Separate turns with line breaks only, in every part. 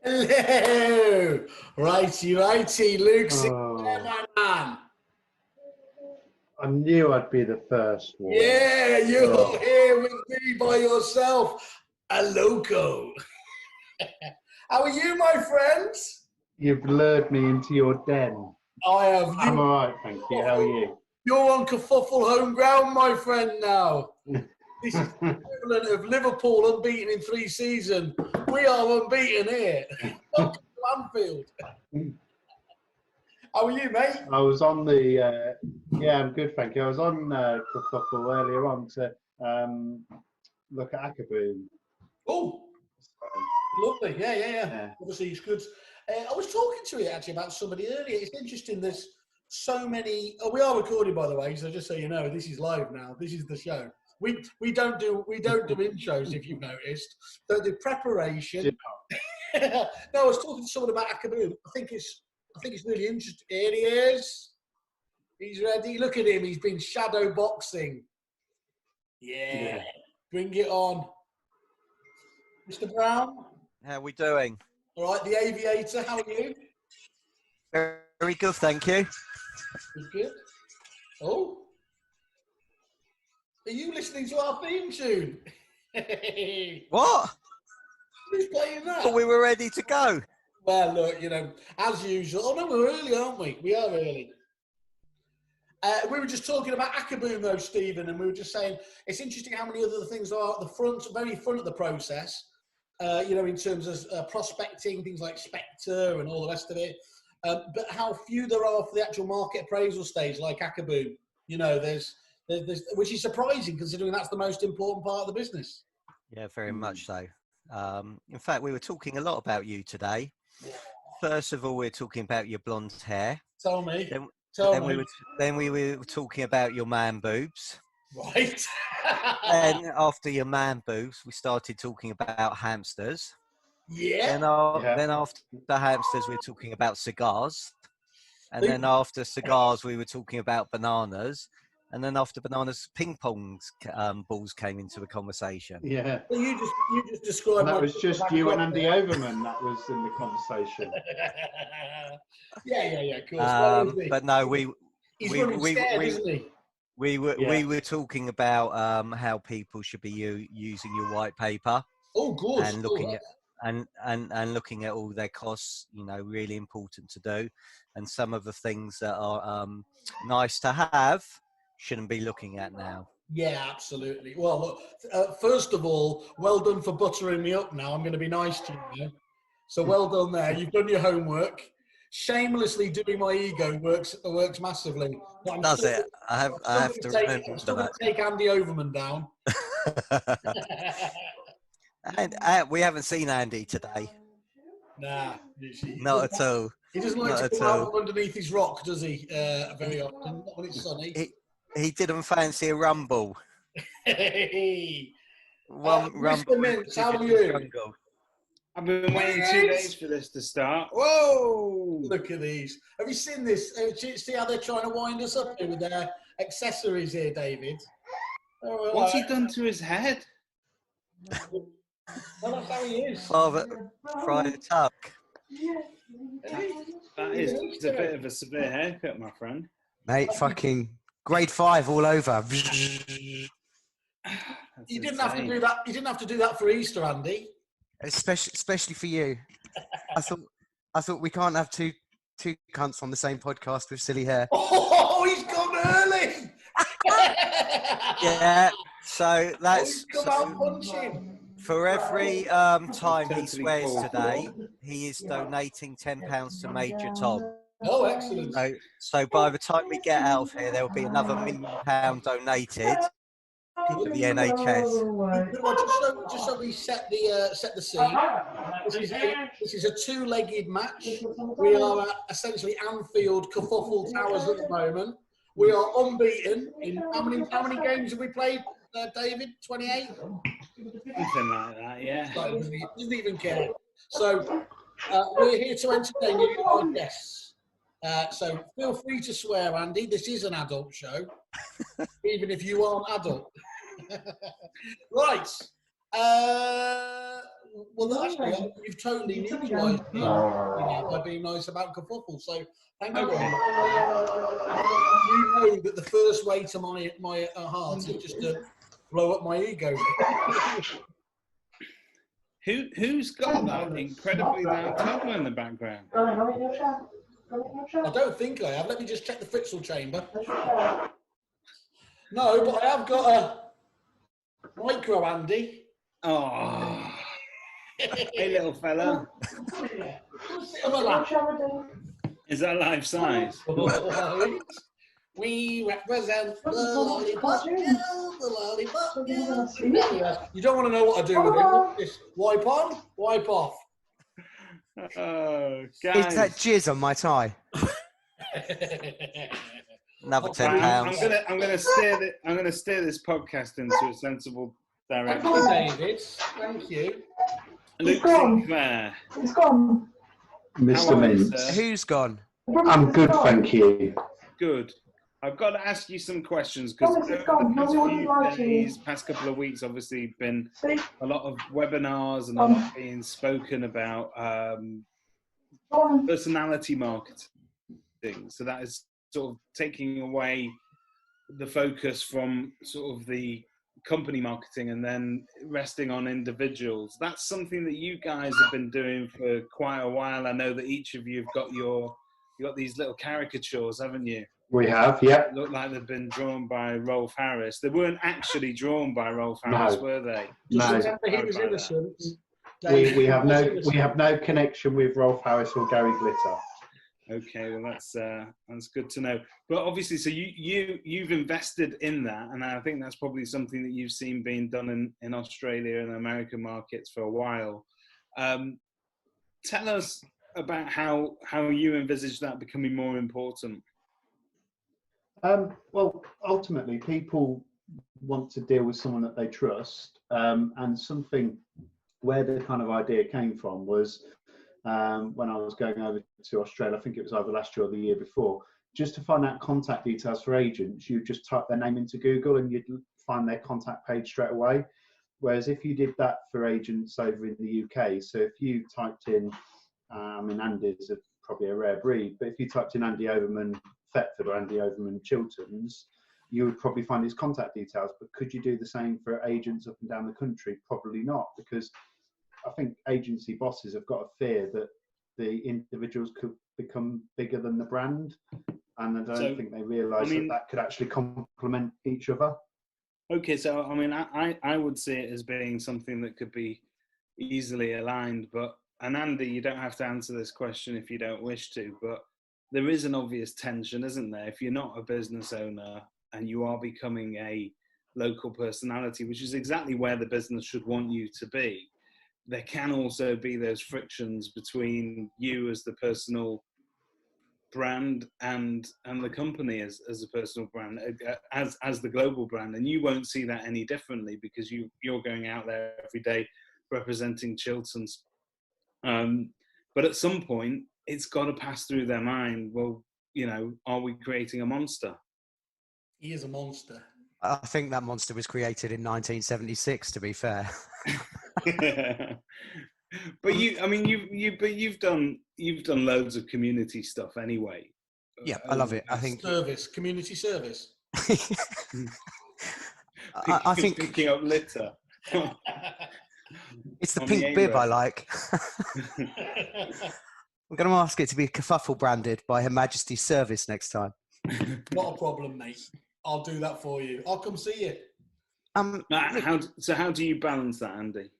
Hello. Righty, Luke's there, my man.
I knew I'd be the first one.
Yeah, you're here with me by yourself, a loco. How are you, my friends?
You've lured me into your den.
I have.
I'm all right, thank you. How are you?
You're on Kerfuffle home ground, my friend, now. This is the equivalent of Liverpool unbeaten in 3 seasons. We are unbeaten here. Welcome to Anfield. How are you, mate?
I was on the, yeah, I'm good, thank you. I was on Kerfuffle earlier on to look at Akaboom.
Oh, lovely. Yeah. Obviously, it's good. I was talking to you actually about somebody earlier. It's interesting. There's so many. Oh, we are recording, by the way. So just so you know, this is live now. This is the show. We don't do intros, if you've noticed. The preparation. No, I was talking to someone about Akaboom. I think it's really interesting. Here he is. He's ready. Look at him. He's been shadow boxing. Yeah. Bring it on. Mr. Brown?
How are we doing?
All right, the Aviator, how are you?
Very good, thank you.
Good. Oh. Are you listening to our theme tune?
What?
Who's playing that?
I thought we were ready to go.
Well, look, you know, as usual. Oh, no, we're early, aren't we? We are early. We were just talking about Akaboom, though, Stephen, and we were just saying it's interesting how many other things are at the very front of the process, you know, in terms of prospecting, things like Spectre and all the rest of it, but how few there are for the actual market appraisal stage, like Akaboom. You know, there's which is surprising considering that's the most important part of the business.
Yeah, very much so. In fact, we were talking a lot about you today. First of all, we're talking about your blonde hair.
Tell me.
Then we were talking about your man boobs.
Right.
Then after your man boobs, we started talking about hamsters.
Yeah.
Then after the hamsters, we were talking about cigars. And then after cigars, we were talking about bananas. And then after bananas, ping pong balls came into the conversation.
Yeah.
Well, you just described.
And that was just you and Andy Overman that was in the conversation.
Yeah, of course.
But no,
He's running scared, isn't he?
We were talking about how people should be using your white paper.
Oh, good.
And looking at and looking at all their costs. You know, really important to do, and some of the things that are nice to have shouldn't be looking at now.
Yeah, absolutely. Well, look, first of all, well done for buttering me up now. I'm going to be nice to you. So well done there. You've done your homework. Shamelessly doing my ego works massively.
Does it? I have to remember that. I'm still going
to take Andy Overman down.
And we haven't seen Andy today.
Nah.
Not at all.
He doesn't like to go out underneath his rock, does he? Very often, not when it's sunny.
He didn't fancy a rumble.
Hey.
Rumble.
Mr. Mintz, how are you?
Jungle. I've been waiting 2 days for this to start. Whoa!
Look at these. Have you seen this? See how they're trying to wind us up here with their accessories here, David?
What's he done to his head?
Well, that's how he is.
Friday Tuck.
That is a bit of a severe haircut, my friend.
Mate, fucking grade 5 all over.
You didn't have to do that. You didn't have to do that for Easter, Andy.
Especially for you. I thought we can't have two cunts on the same podcast with silly hair.
Oh, he's gone early.
Yeah. So that's
come out punching.
For every time he swears today, he is donating £10 to Major Tom.
Oh, excellent.
So by the time we get out of here, there will be another £1 million donated to the NHS.
Well, just so we set the scene. This is a 2-legged match. We are at essentially Anfield Kerfuffle Towers at the moment. We are unbeaten in how many games have we played, David? 28.
Something like that, yeah.
Doesn't even care. So we're here to entertain you, our guests. So feel free to swear, Andy. This is an adult show, even if you aren't adult. Right. Well, actually, you've totally neutralised me, by being nice about Kerfuffle. So thank you very much. You know that the first way to my heart is just to blow up my ego.
Who's got that incredibly loud tunnel in the background?
I don't think I have. Let me just check the Fritzl chamber. No, but I have got a micro Andy.
Oh, hey little fella.
Sit on my lap.
Is that life size?
We represent the lollipop girl, the lollipop girl. You don't want to know what I do with it. Just wipe on, wipe off.
Oh,
Is
guys.
that jizz on my tie?
Another £10.
I'm gonna steer this podcast into a sensible
Thank
direction.
you, David. Thank you.
Luke Sinclair.
It's gone.
Mr. Mintz.
Who's gone?
I'm good, thank you.
Good. I've got to ask you some questions because over the past few days, past couple of weeks, obviously been a lot of webinars and a lot being spoken about personality marketing. So that is sort of taking away the focus from sort of the company marketing and then resting on individuals. That's something that you guys have been doing for quite a while. I know that each of you have got these little caricatures, haven't you?
We have, yeah.
Look like they've been drawn by Rolf Harris. They weren't actually drawn by Rolf Harris, were they?
Just
No.
remember he was innocent.
We have no connection with Rolf Harris or Gary Glitter.
Okay, well that's good to know. But obviously, so you've invested in that, and I think that's probably something that you've seen being done in Australia and American markets for a while. Tell us about how you envisage that becoming more important.
Well, ultimately, people want to deal with someone that they trust, and something where the kind of idea came from was when I was going over to Australia. I think it was either last year or the year before. Just to find out contact details for agents, you just type their name into Google and you'd find their contact page straight away. Whereas if you did that for agents over in the UK, so if you typed in, Andy's probably a rare breed, but if you typed in Andy Overman Thetford or Andy Overman Chilterns, you would probably find his contact details. But could you do the same for agents up and down the country? Probably not, because I think agency bosses have got a fear that the individuals could become bigger than the brand, and I don't think they realise that could actually complement each other.
Okay, so I mean, I would see it as being something that could be easily aligned, and Andy, you don't have to answer this question if you don't wish to, but there is an obvious tension, isn't there? If you're not a business owner and you are becoming a local personality, which is exactly where the business should want you to be, there can also be those frictions between you as the personal brand and the company as a personal brand, as the global brand, and you won't see that any differently because you're going out there every day representing Chilterns. But at some point, it's got to pass through their mind. Well, are we creating a monster?
He is a monster.
I think that monster was created in 1976. To be fair.
But you've done loads of community stuff anyway.
Yeah, I love it. I think
community service.
I think
picking up litter.
It's the pink bib I like. I'm going to ask it to be Kerfuffle branded by Her Majesty's Service next time.
Not a problem, mate. I'll do that for you. I'll come see you.
How do you balance that, Andy?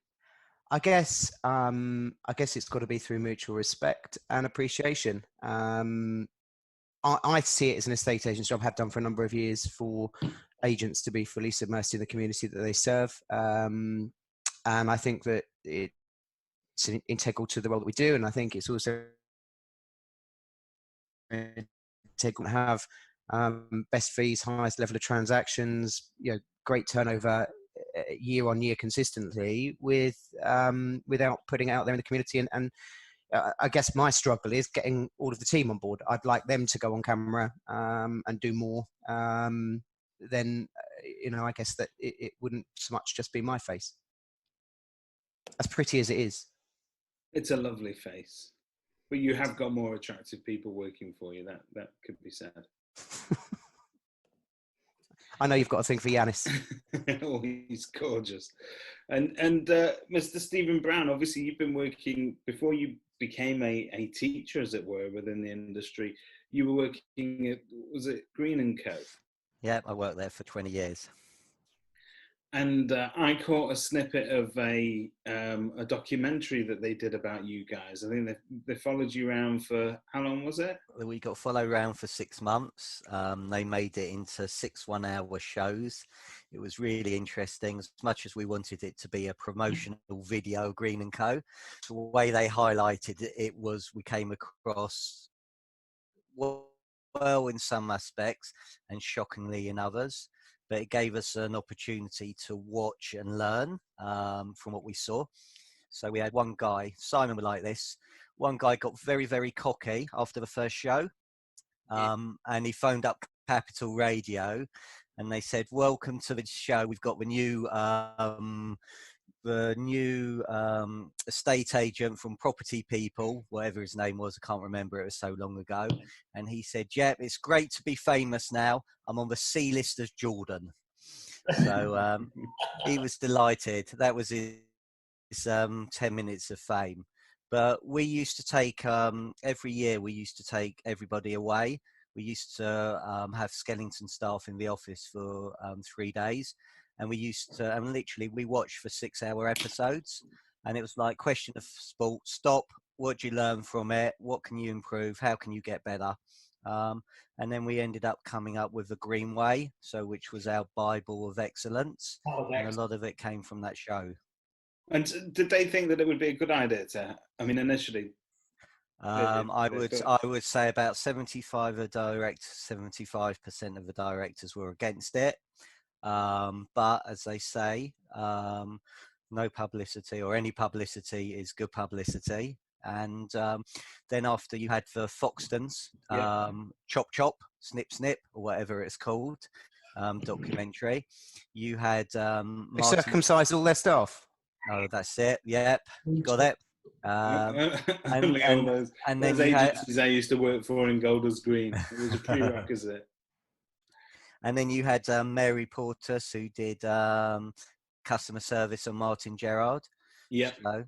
I guess it's got to be through mutual respect and appreciation. I see it as an estate agent's job, have done for a number of years, for agents to be fully submersed in the community that they serve. And I think that it's integral to the role that we do. And I think it's also integral to have best fees, highest level of transactions, great turnover year on year consistently without putting it out there in the community. And I guess my struggle is getting all of the team on board. I'd like them to go on camera and do more. Then, I guess that it wouldn't so much just be my face. as pretty as it is.
It's a lovely face, but you have got more attractive people working for you. That could be said.
I know you've got a thing for Yanis.
Oh, he's gorgeous. And Mr. Stephen Brown, obviously you've been working, before you became a teacher, as it were, within the industry, you were working at, was it Green & Co?
Yeah, I worked there for 20 years.
And I caught a snippet of a documentary that they did about you guys. I think they followed you around for, how long was it?
We got followed around for 6 months. They made it into 6 1-hour shows. It was really interesting. As much as we wanted it to be a promotional video, Green & Co, the way they highlighted it was we came across well in some aspects and shockingly in others. But it gave us an opportunity to watch and learn from what we saw. So we had one guy, Simon was like this, one guy got very, very cocky after the first show, and he phoned up Capital Radio and they said, welcome to the show. We've got the new estate agent from Property People, whatever his name was, I can't remember, it was so long ago. And he said, yeah, it's great to be famous now. I'm on the C list as Jordan. So he was delighted. That was his 10 minutes of fame. But we used to take, every year we used to take everybody away. We used to have skeleton staff in the office for 3 days. And we used to, and literally we watched for 6-hour episodes. And it was like question of sport, stop, what do you learn from it? What can you improve? How can you get better? And then we ended up coming up with the Green Way, so which was our Bible of excellence. And a lot of it came from that show.
And did they think that it would be a good idea to, I mean, initially?
I would say about 75% of the directors were against it. But as they say, no publicity or any publicity is good publicity. And then after you had the Foxtons, Chop Chop, Snip Snip, or whatever it's called, documentary, you had
They circumcised all their staff.
Oh, that's it. Yep, got it.
And then those agencies I used to work for in Golders Green. It was a prerequisite.
And then you had Mary Portas, who did customer service on Martin Gerrard.
Yeah.
So,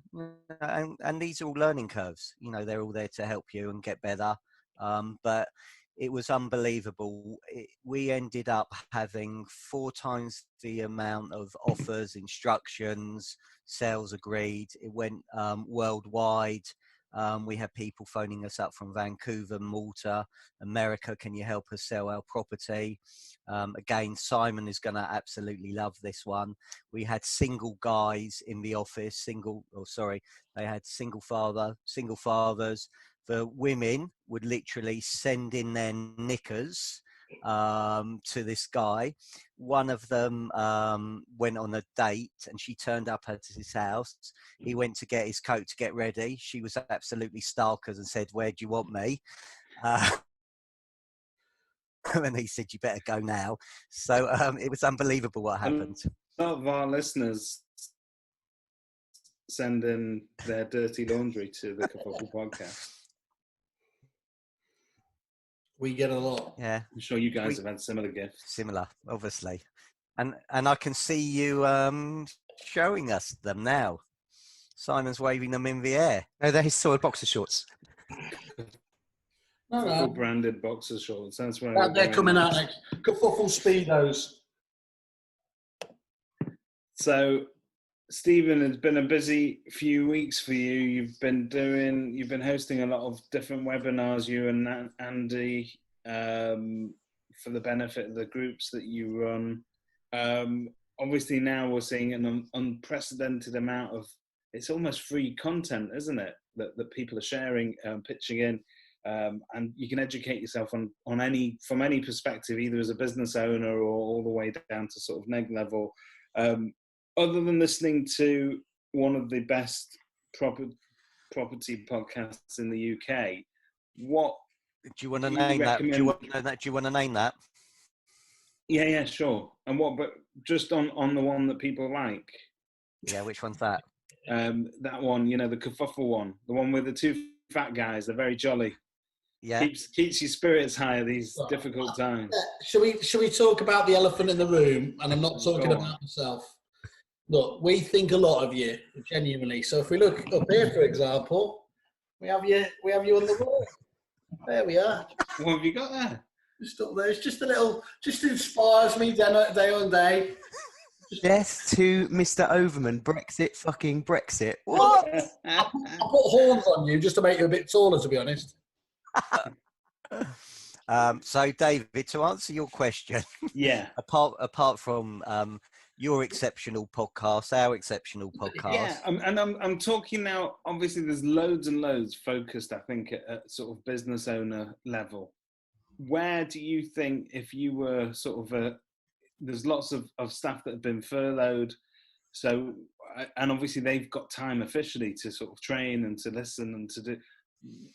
and these are all learning curves. You know, they're all there to help you and get better. But it was unbelievable. We ended up having 4 times the amount of offers, instructions, sales agreed. It went worldwide. We had people phoning us up from Vancouver, Malta, America. Can you help us sell our property? Again, Simon is going to absolutely love this one. We had single guys in the office, they had single fathers. The women would literally send in their knickers to this guy. One of them went on a date and she turned up at his house. He went to get his coat to get ready. She was absolutely starkers and said, where do you want me? And he said, you better go now. So it was unbelievable what happened.
A lot of our listeners send in their dirty laundry to the Kerfuffle podcast.
We get a lot.
Yeah.
I'm sure you guys have had similar gifts.
Similar, obviously. And I can see you showing us them now. Simon's waving them in the air.
No, they're his soiled boxer shorts.
No. Branded boxer shorts. That's where
they're coming out next. Kerfuffle Speedos. So,
Stephen, it's been a busy few weeks for you. You've been hosting a lot of different webinars, you and Andy, for the benefit of the groups that you run. Obviously now we're seeing an unprecedented amount of, it's almost free content, isn't it? That people are sharing, pitching in, and you can educate yourself from any perspective, either as a business owner or all the way down to sort of neg level. Other than listening to one of the best property podcasts in the UK, what
do you want to name that? Do you want to name that?
Yeah, sure. And but just on the one that people like.
Yeah, which one's that?
That one, you know, the Kerfuffle one, the one with the two fat guys. They're very jolly.
Yeah.
Keeps your spirits high at these difficult times.
Should we talk about the elephant in the room? And I'm not talking about myself. Look, we think a lot of you, genuinely. So if we look up here, for example, we have you on the wall. There we are.
What have you got there?
Just up there. It's just a little, just inspires me day on day.
Death to Mr. Overman. Brexit, fucking Brexit. What?
I put horns on you just to make you a bit taller, to be honest.
So, David, to answer your question,
yeah,
apart from your exceptional podcast, our exceptional podcast,
yeah, I'm talking now. Obviously, there's loads and loads focused, I think, at sort of business owner level. Where do you think, if you were sort of there's lots of staff that have been furloughed, so and obviously they've got time officially to sort of train and to listen and to do.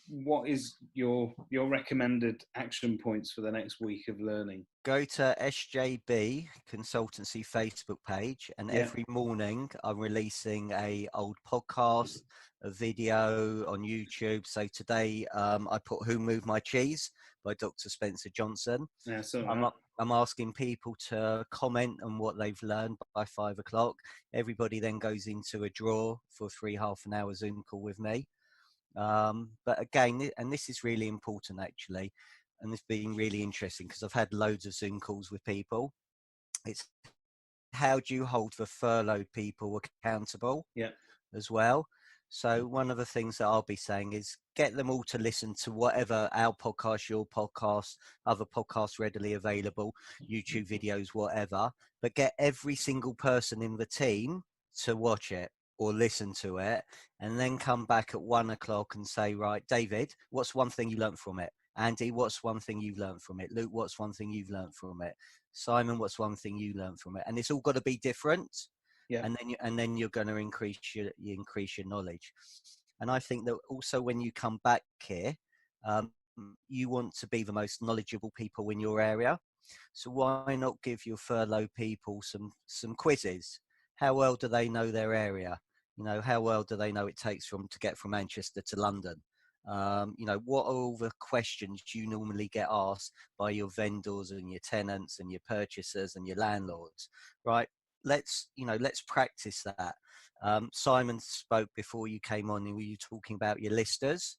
What is your recommended action points for the next week of learning?
Go to SJB Consultancy Facebook page, and every morning I'm releasing a old podcast, a video on YouTube. So today I put "Who Moved My Cheese" by Dr. Spencer Johnson.
Yeah, so
I'm asking people to comment on what they've learned by 5 o'clock. Everybody then goes into a draw for a free half-an-hour Zoom call with me. But again, and this is really important actually, and it's been really interesting because I've had loads of Zoom calls with people. It's how do you hold the furloughed people accountable as well? So one of the things that I'll be saying is get them all to listen to whatever our podcast, your podcast, other podcasts readily available, YouTube videos, whatever, but get every single person in the team to watch it or listen to it, and then come back at 1 o'clock and say, right, David, what's one thing you learned from it? Andy, what's one thing you've learned from it? Luke, what's one thing you've learned from it? Simon, what's one thing you learned from it? And it's all got to be different. Yeah. And then you're going to increase your knowledge. And I think that also when you come back here, you want to be the most knowledgeable people in your area. So why not give your furloughed people some quizzes? How well do they know their area? You know, how well do they know it takes to get from Manchester to London? You know, what are all the questions you normally get asked by your vendors and your tenants and your purchasers and your landlords, right? Let's practice that. Simon spoke before you came on, and were you talking about your listers?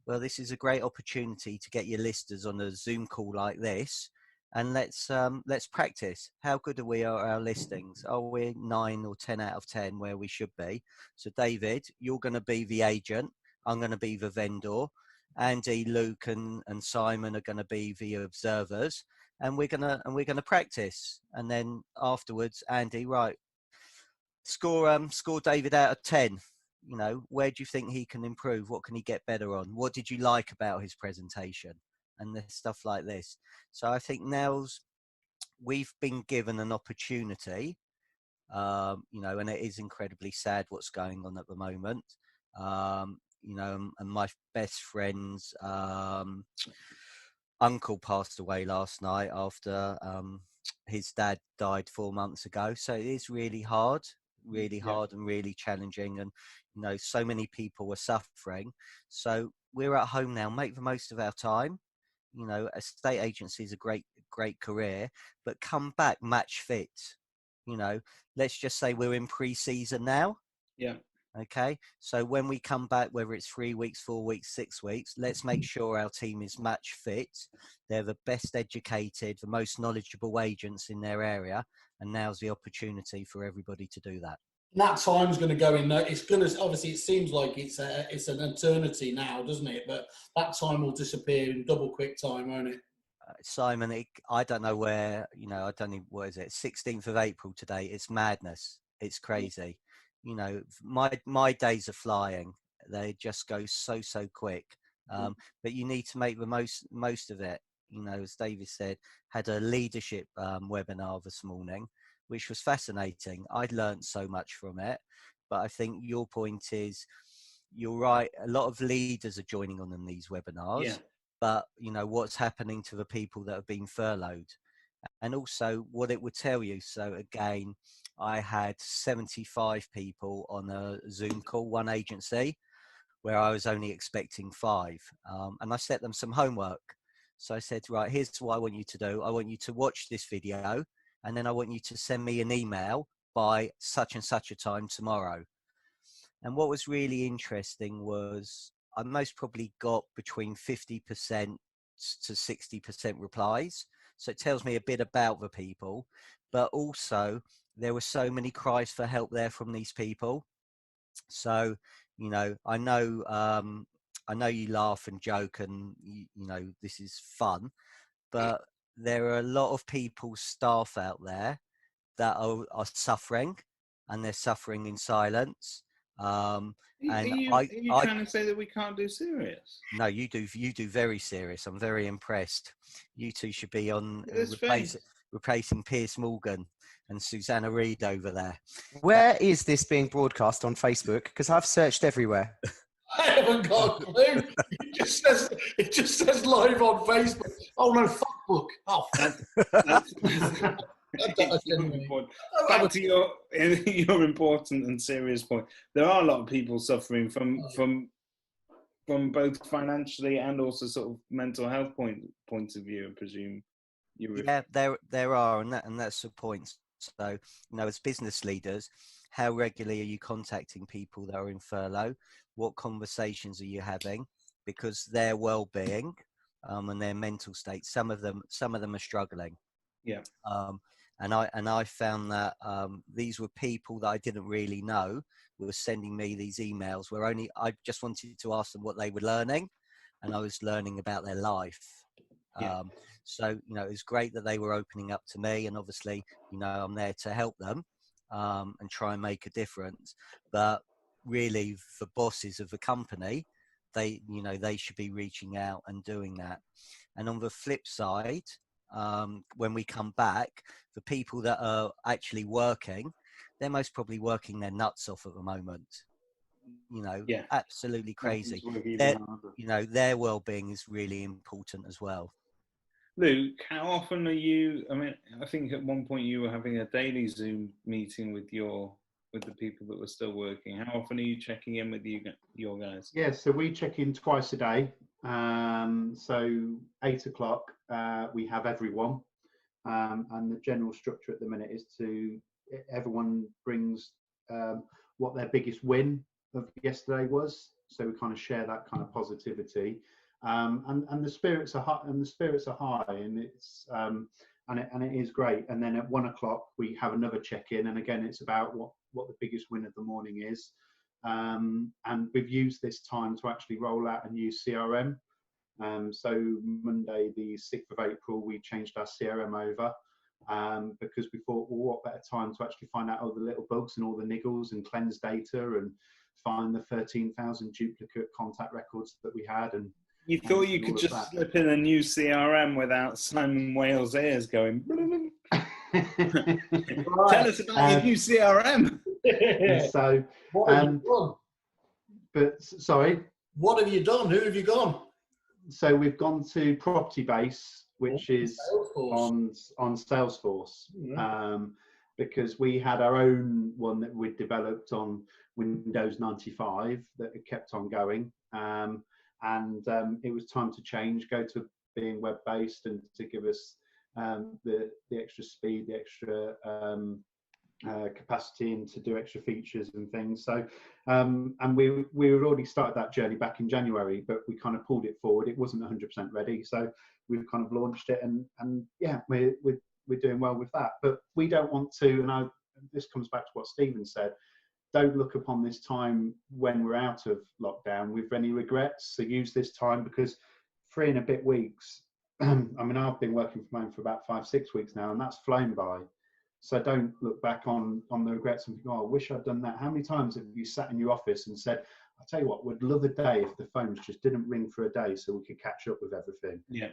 Well, this is a great opportunity to get your listers on a Zoom call like this, and let's practice. How good are we at our listings? Are we 9 or 10 out of 10 where we should be? So, David, you're going to be the agent. I'm going to be the vendor. Andy, Luke, and Simon are going to be the observers, and we're gonna practice. And then afterwards, Andy, right, score David out of 10. You know, where do you think he can improve? What can he get better on? What did you like about his presentation? And this stuff like this. So I think we've been given an opportunity, you know, and it is incredibly sad what's going on at the moment. You know, and my best friend's uncle passed away last night after his dad died 4 months ago. So it is really hard and really challenging. And, you know, so many people are suffering. So we're at home now, make the most of our time. You know, a estate agency is a great career, but come back match fit. You know, let's just say we're in pre-season now.
Yeah.
Okay. So when we come back, whether it's 3 weeks, 4 weeks, 6 weeks, let's make sure our team is match fit. They're the best educated, the most knowledgeable agents in their area. And now's the opportunity for everybody to do that.
That time's going to go in. It's going to, obviously, it seems like it's an eternity now, doesn't it? But that time will disappear in double quick time, won't it?
Simon, I don't know where, you know, I don't know, what is it? 16th of April today. It's madness. It's crazy. You know, my days are flying. They just go so quick. But you need to make the most of it. You know, as David said, had a leadership webinar this morning, which was fascinating. I'd learned so much from it. But I think your point is, you're right. A lot of leaders are joining on in these webinars. Yeah. But, you know, what's happening to the people that have been furloughed, and also what it would tell you. So again, I had 75 people on a Zoom call, one agency, where I was only expecting 5. And I set them some homework. So I said, right, here's what I want you to do. I want you to watch this video, and then I want you to send me an email by such and such a time tomorrow. And what was really interesting was I most probably got between 50% to 60% replies. So it tells me a bit about the people, but also there were so many cries for help there from these people. So, you know, I know you laugh and joke and, you know, this is fun, but there are a lot of people, staff out there that are suffering, and they're suffering in silence.
Are
And
you trying to say that we can't do serious?
No, you do very serious. I'm very impressed. You two should be on replacing Piers Morgan and Susanna Reid over there.
Where is this being broadcast on Facebook? Because I've searched everywhere.
I haven't got a clue. It just says live on Facebook. Oh no, fuckbook. Oh,
That's back to your important and serious point. There are a lot of people suffering from both financially and also sort of mental health point of view, I presume.
Yeah, there are, and that's the point. So, you know, as business leaders, how regularly are you contacting people that are in furlough? What conversations are you having? Because their well-being and their mental state, some of them are struggling.
Yeah.
And I found that these were people that I didn't really know were sending me these emails where I just wanted to ask them what they were learning, and I was learning about their life.
Yeah.
So, you know, it was great that they were opening up to me, and obviously, you know, I'm there to help them and try and make a difference. But really, the bosses of the company, they should be reaching out and doing that. And on the flip side, when we come back, the people that are actually working, they're most probably working their nuts off at the moment. You know, absolutely crazy. You know, their well-being is really important as well.
Luke, how often are you? I mean, I think at one point you were having a daily Zoom meeting with the people that were still working. How often are you checking in with your guys?
Yeah, so we check in twice a day. So 8 o'clock, we have everyone, and the general structure at the minute is everyone brings what their biggest win of yesterday was. So we kind of share that kind of positivity. And the spirits are high, and it's and it is great. And then at 1 o'clock we have another check-in, and again it's about what the biggest win of the morning is. And we've used this time to actually roll out a new CRM. So Monday the 6th of April we changed our CRM over because we thought, well, what better time to actually find out all the little bugs and all the niggles and cleanse data and find the 13,000 duplicate contact records that we had. And
you thought you could just slip in a new CRM without Simon Wales' ears going. Tell us about your new CRM.
So,
what have you done?
But sorry,
what have you done? Who have you gone?
So we've gone to Property Base, which is
Salesforce.
on Salesforce, because we had our own one that we'd developed on Windows 95 that had kept on going. And it was time to change, go to being web-based, and to give us the extra speed, the extra capacity, and to do extra features and things. So, and we had already started that journey back in January, but we kind of pulled it forward. It wasn't 100% ready, so we've kind of launched it, and yeah, we're doing well with that. But we don't want to, and this comes back to what Stephen said. Don't look upon this time when we're out of lockdown with any regrets. So use this time, because 3 and a bit weeks, I mean, I've been working from home for about 5-6 weeks now, and that's flown by. So don't look back on the regrets and think, oh, I wish I'd done that. How many times have you sat in your office and said, I'll tell you what, we'd love a day if the phones just didn't ring for a day so we could catch up with everything.
Yeah.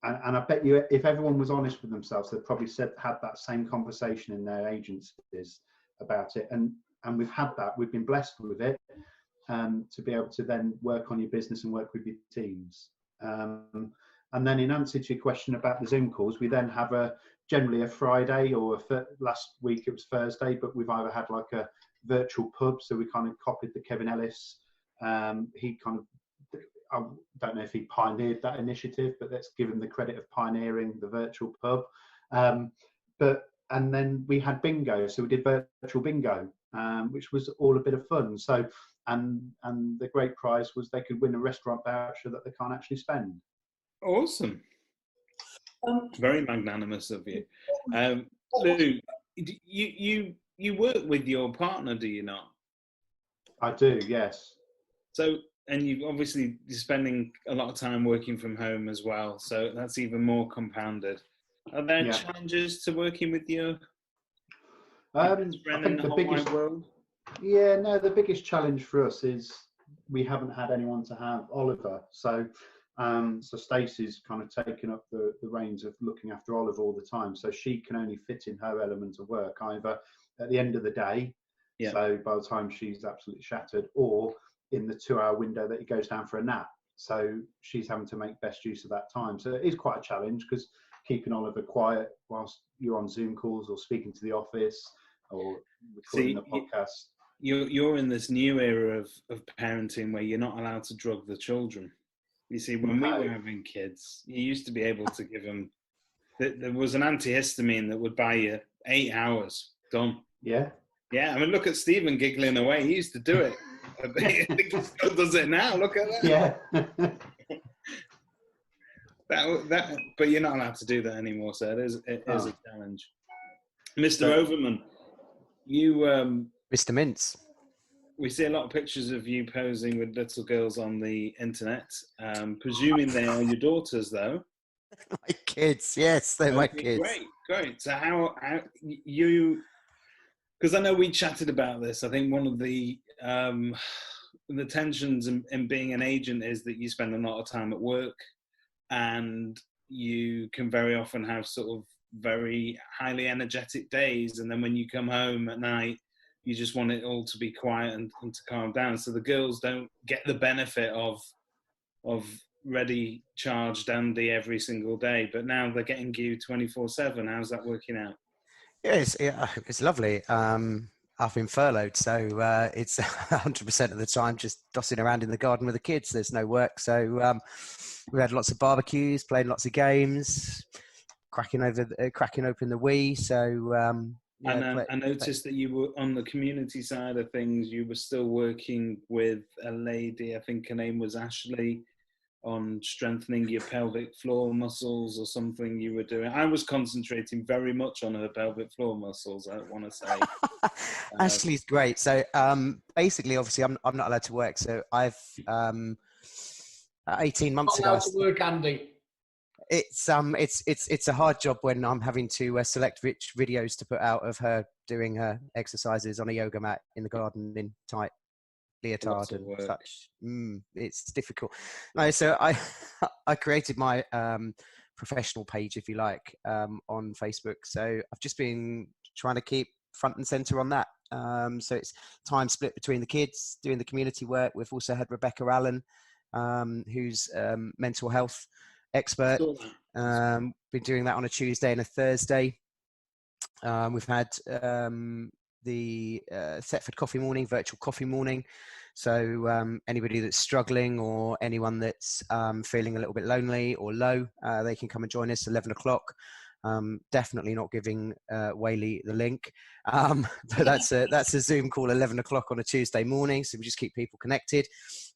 And I bet you if everyone was honest with themselves, they'd probably had that same conversation in their agencies about it. And we've had that. We've been blessed with it to be able to then work on your business and work with your teams. And then in answer to your question about the Zoom calls, we then have generally a Friday, or last week it was Thursday, but we've either had like a virtual pub, so we kind of copied the Kevin Ellis. He kind of, I don't know if he pioneered that initiative, but let's give him the credit of pioneering the virtual pub. And then we had bingo, so we did virtual bingo, which was all a bit of fun. So, and the great prize was they could win a restaurant voucher that they can't actually spend.
Awesome. Very magnanimous of you. Lou, you work with your partner, do you not?
I do, yes.
So, and you're spending a lot of time working from home as well, so that's even more compounded. Are there challenges to working with your friend in the whole wide world?
Yeah, no, the biggest challenge for us is we haven't had anyone to have Oliver. So Stacey's kind of taken up the reins of looking after Oliver all the time. So she can only fit in her element of work either at the end of the day, so by the time she's absolutely shattered, or in the 2-hour window that he goes down for a nap. So she's having to make best use of that time. So it is quite a challenge, because keeping Oliver quiet whilst you're on Zoom calls or speaking to the office or recording a podcast.
You're in this new era of parenting where you're not allowed to drug the children. You see, when we were having kids, you used to be able to give them, there was an antihistamine that would buy you 8 hours, done.
Yeah.
Yeah, I mean, look at Stephen giggling away. He used to do it. I think he still does it now. Look at that.
Yeah.
But you're not allowed to do that anymore, so it is a challenge. Mr. Overman, you...
Mr. Mintz.
We see a lot of pictures of you posing with little girls on the internet. Presuming they are your daughters, though.
My kids, yes, they're my kids.
Great. So how you... Because I know we chatted about this. I think one of the tensions in being an agent is that you spend a lot of time at work, and you can very often have sort of very highly energetic days, and then when you come home at night, you just want it all to be quiet and to calm down. So the girls don't get the benefit of ready, charged Andy every single day, but now they're getting you 24/7. How's that working out?
It's lovely. I've been furloughed, so it's 100% of the time just dossing around in the garden with the kids. There's no work, so we had lots of barbecues, played lots of games, cracking open the Wii. So
I noticed that you were on the community side of things. You were still working with a lady, I think her name was Ashley, on strengthening your pelvic floor muscles or something you were doing. I was concentrating very much on her pelvic floor muscles, I want to say.
Ashley's great. So basically, obviously, I'm not allowed to work. So I've 18 months ago.
Not allowed to work, Andy.
It's a hard job when I'm having to select which videos to put out of her doing her exercises on a yoga mat in the garden in tight leotard and such. It's difficult. No, so I created my professional page, if you like, on Facebook. So I've just been trying to keep front and center on that. So it's time split between the kids doing the community work. We've also had Rebecca Allen, who's mental health expert. Been doing that on a Tuesday and a Thursday. We've had the Thetford coffee morning, virtual coffee morning. So anybody that's struggling or anyone that's feeling a little bit lonely or low, they can come and join us 11 o'clock. Definitely not giving Whaley the link, but that's a Zoom call 11 o'clock on a Tuesday morning. So we just keep people connected,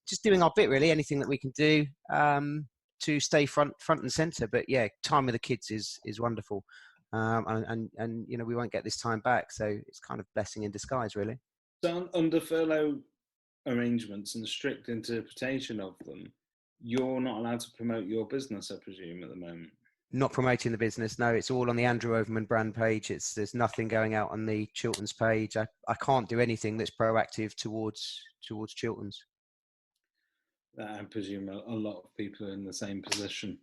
just doing our bit, really. Anything that we can do to stay front and center. But yeah, time with the kids is wonderful. And you know, we won't get this time back, so it's kind of blessing in disguise, really.
So under furlough arrangements and strict interpretation of them, you're not allowed to promote your business, I presume, at the moment.
Not promoting the business, no. It's all on the Andrew Overman brand page. There's nothing going out on the Chilton's page. I can't do anything that's proactive towards Chilton's.
I presume a lot of people are in the same position.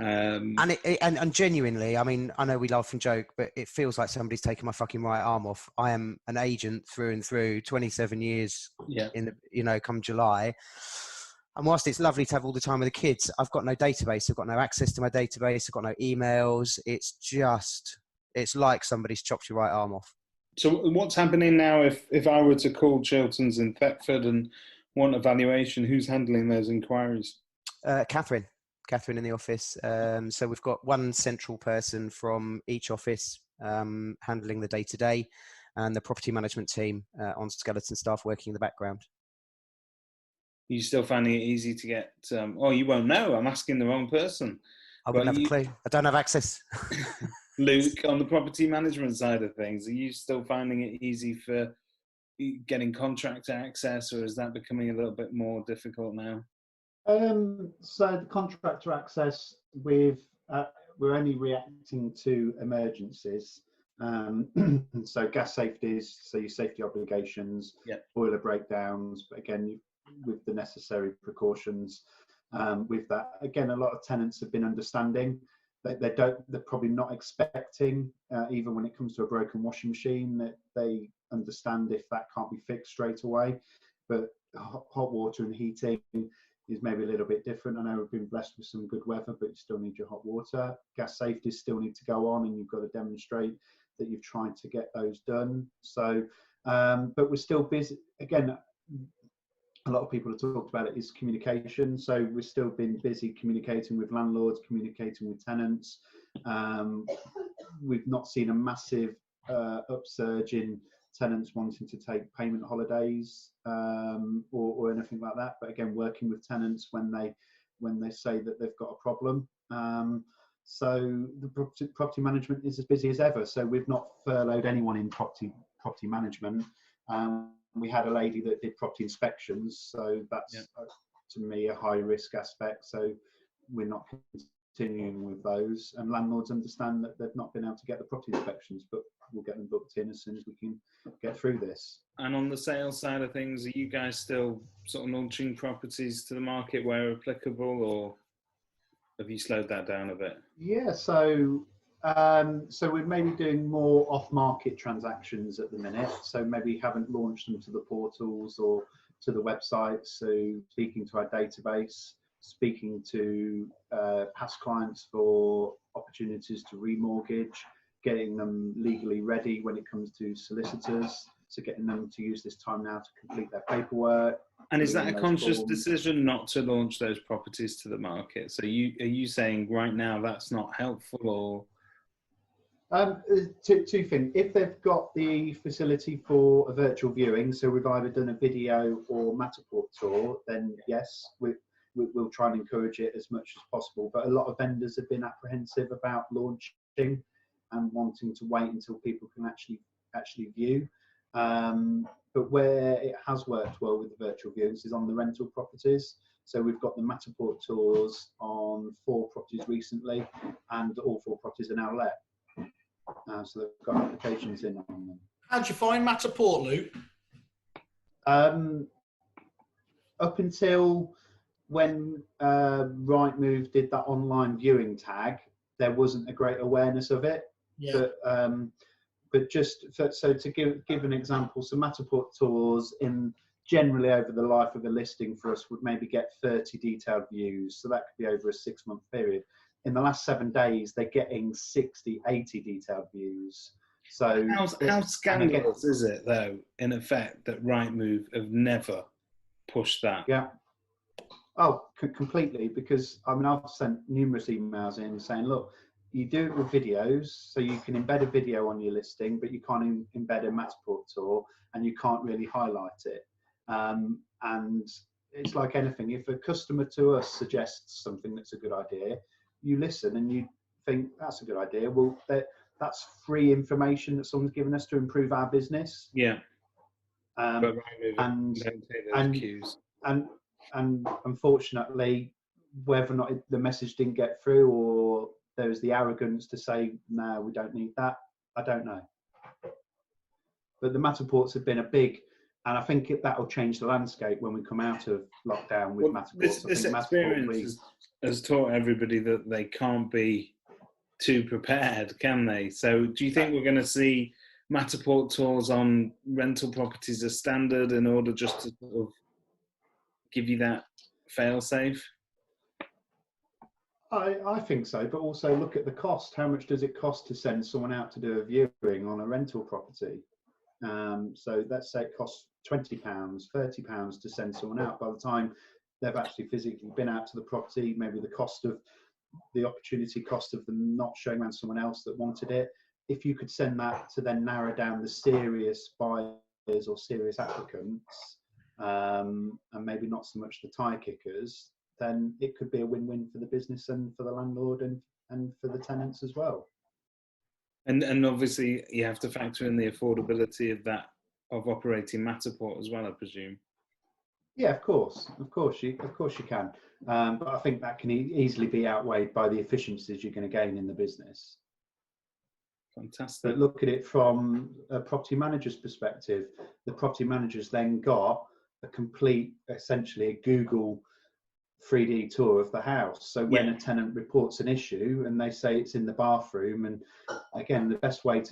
And genuinely, I mean, I know we laugh and joke, but it feels like somebody's taken my fucking right arm off. I am an agent through and through, 27 years in the, come July. And whilst it's lovely to have all the time with the kids, I've got no database. I've got no access to my database. I've got no emails. It's like somebody's chopped your right arm off.
So what's happening now if I were to call Chilton's in Thetford and want a valuation? Who's handling those inquiries?
Catherine in the office. So we've got one central person from each office handling the day-to-day, and the property management team on skeleton staff working in the background.
Are you still finding it easy to get... oh, you won't know. I'm asking the wrong person.
I wouldn't have a clue. I don't have access.
Luke, on the property management side of things, are you still finding it easy for getting contractor access, or is that becoming a little bit more difficult now?
So the contractor access, we're only reacting to emergencies. So gas safeties, so your safety obligations, boiler breakdowns, but again, with the necessary precautions. With that, again, a lot of tenants have been understanding. They're probably not expecting, even when it comes to a broken washing machine, that they understand if that can't be fixed straight away. But hot water and heating is maybe a little bit different. I know we've been blessed with some good weather, but you still need your hot water. Gas safety still need to go on, and you've got to demonstrate that you've tried to get those done. So, but we're still busy. Again, a lot of people have talked about it, is communication. So we've still been busy communicating with landlords, communicating with tenants. We've not seen a massive upsurge in tenants wanting to take payment holidays or anything like that. But again, working with tenants when they say that they've got a problem. So the property management is as busy as ever. So we've not furloughed anyone in property management. We had a lady that did property inspections, so that's to me a high risk aspect. So we're not continuing with those, and landlords understand that they've not been able to get the property inspections, but we'll get them booked in as soon as we can get through this.
And on the sales side of things, are you guys still sort of launching properties to the market where applicable, or have you slowed that down a bit?
Yeah, so we're maybe doing more off-market transactions at the minute. So maybe haven't launched them to the portals or to the website. So speaking to our database, speaking to past clients for opportunities to remortgage, getting them legally ready when it comes to solicitors. So getting them to use this time now to complete their paperwork.
And is that a conscious decision not to launch those properties to the market? So are you saying right now that's not helpful, or?
Two things. If they've got the facility for a virtual viewing, so we've either done a video or Matterport tour, then yes, we'll try and encourage it as much as possible. But a lot of vendors have been apprehensive about launching and wanting to wait until people can actually view. But where it has worked well with the virtual viewings is on the rental properties. So we've got the Matterport tours on 4 properties recently, and all 4 properties are now let. So they've got applications in on them.
How'd you find Matterport, Luke?
Up until when Rightmove did that online viewing tag, there wasn't a great awareness of it. Yeah. But just so to give an example, so Matterport tours generally over the life of a listing for us would maybe get 30 detailed views. So that could be over a 6-month period. In the last 7 days, they're getting 60, 80 detailed views. So
how scandalous is it, though, in effect, that Rightmove have never pushed that?
Yeah. Oh, completely. Because I mean, I've sent numerous emails in saying, look, you do it with videos, so you can embed a video on your listing, but you can't embed a Matterport tour, and you can't really highlight it. And it's like anything. If a customer to us suggests something that's a good idea, you listen and you think that's a good idea. Well, that's free information that someone's given us to improve our business.
Yeah.
But and unfortunately, whether or not the message didn't get through, or there was the arrogance to say, no, we don't need that, I don't know. But the Matterports have been a big, and I think that'll change the landscape when we come out of lockdown with Matterports.
This experience has taught everybody that they can't be too prepared, can they? So do you think we're going to see Matterport tours on rental properties as standard in order just to sort of give you that fail-safe?
I think so, but also look at the cost. How much does it cost to send someone out to do a viewing on a rental property? So let's say it costs £20, £30 to send someone out. By the time they've actually physically been out to the property, maybe the opportunity cost of them not showing around someone else that wanted it. If you could send that to then narrow down the serious buyers or serious applicants, and maybe not so much the tie kickers, then it could be a win-win for the business and for the landlord and for the tenants as well.
And obviously you have to factor in the affordability of operating Matterport as well, I presume.
Yeah, of course you can. But I think that can easily be outweighed by the efficiencies you're going to gain in the business.
Fantastic.
But look at it from a property manager's perspective. The property manager's then got essentially a Google 3D tour of the house. So when a tenant reports an issue and they say it's in the bathroom, and again, the best way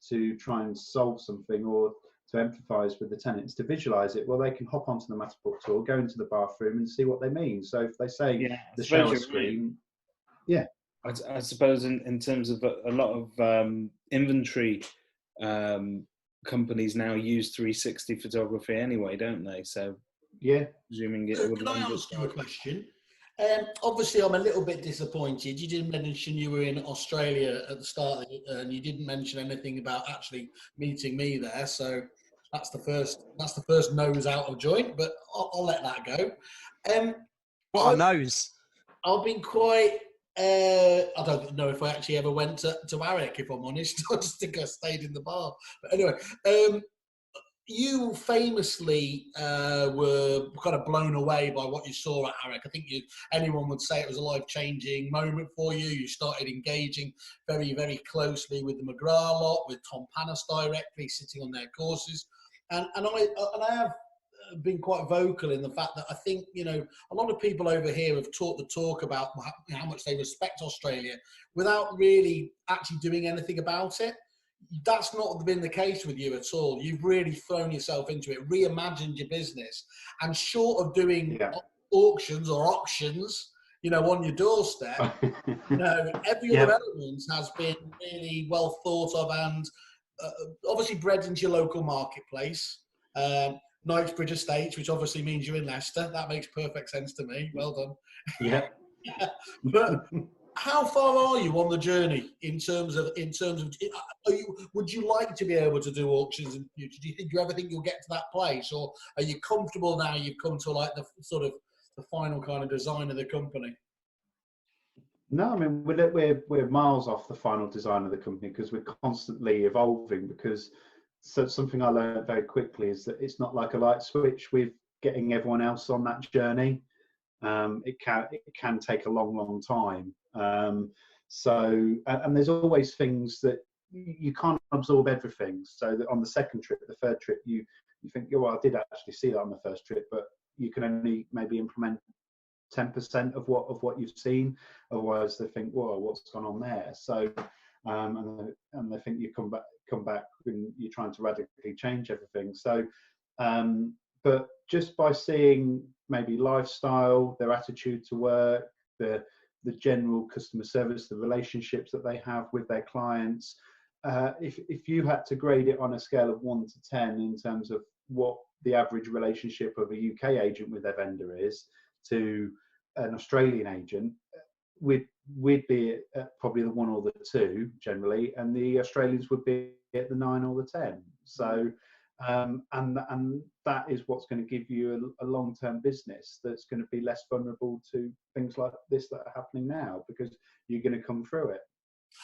to try and solve something or to empathise with the tenant is to visualise it. Well, they can hop onto the Matterport tour, go into the bathroom and see what they mean. So if they say the shower screen,
I suppose in terms of a lot of inventory companies now use 360 photography anyway, don't they? So presuming it would.
Can I ask you a question? Obviously, I'm a little bit disappointed. You didn't mention you were in Australia at the start, and you didn't mention anything about actually meeting me there. So that's the first nose out of joint. But I'll let that go.
What a nose!
I've been quite. I don't know if I actually ever went to Arik, if I'm honest. I just think I stayed in the bar. But anyway, you famously were kind of blown away by what you saw at Arik. I think anyone would say it was a life-changing moment for you. You started engaging very, very closely with the McGrath lot, with Tom Panis directly, sitting on their courses. And I have been quite vocal in the fact that I think, a lot of people over here have talked the talk about how much they respect Australia without really actually doing anything about it. That's not been the case with you at all. You've really thrown yourself into it, reimagined your business, and short of doing auctions or auctions, on your doorstep, every other element has been really well thought of and obviously bred into your local marketplace. Knightsbridge Estates, which obviously means you're in Leicester. That makes perfect sense to me. Well done.
Yeah.
But how far are you on the journey in terms of would you like to be able to do auctions in the future? Do you ever think you'll get to that place, or are you comfortable now you've come to like the sort of the final kind of design of the company?
No, I mean we're miles off the final design of the company because we're constantly evolving. So something I learned very quickly is that it's not like a light switch with getting everyone else on that journey. It can take a long time. And there's always things that you can't absorb everything. So that on the second trip, the third trip, you think, I did actually see that on the first trip, but you can only maybe implement 10% of what you've seen. Otherwise, they think, whoa, what's gone on there? So, and they think you come back when you're trying to radically change everything. So, but just by seeing maybe lifestyle, their attitude to work, the general customer service, the relationships that they have with their clients, if you had to grade it on a scale of 1 to 10 in terms of what the average relationship of a UK agent with their vendor is to an Australian agent, we'd be at probably the 1 or the 2 generally, and the Australians would be at the 9 or the 10. So, and that is what's going to give you a long-term business that's going to be less vulnerable to things like this that are happening now, because you're going to come through it.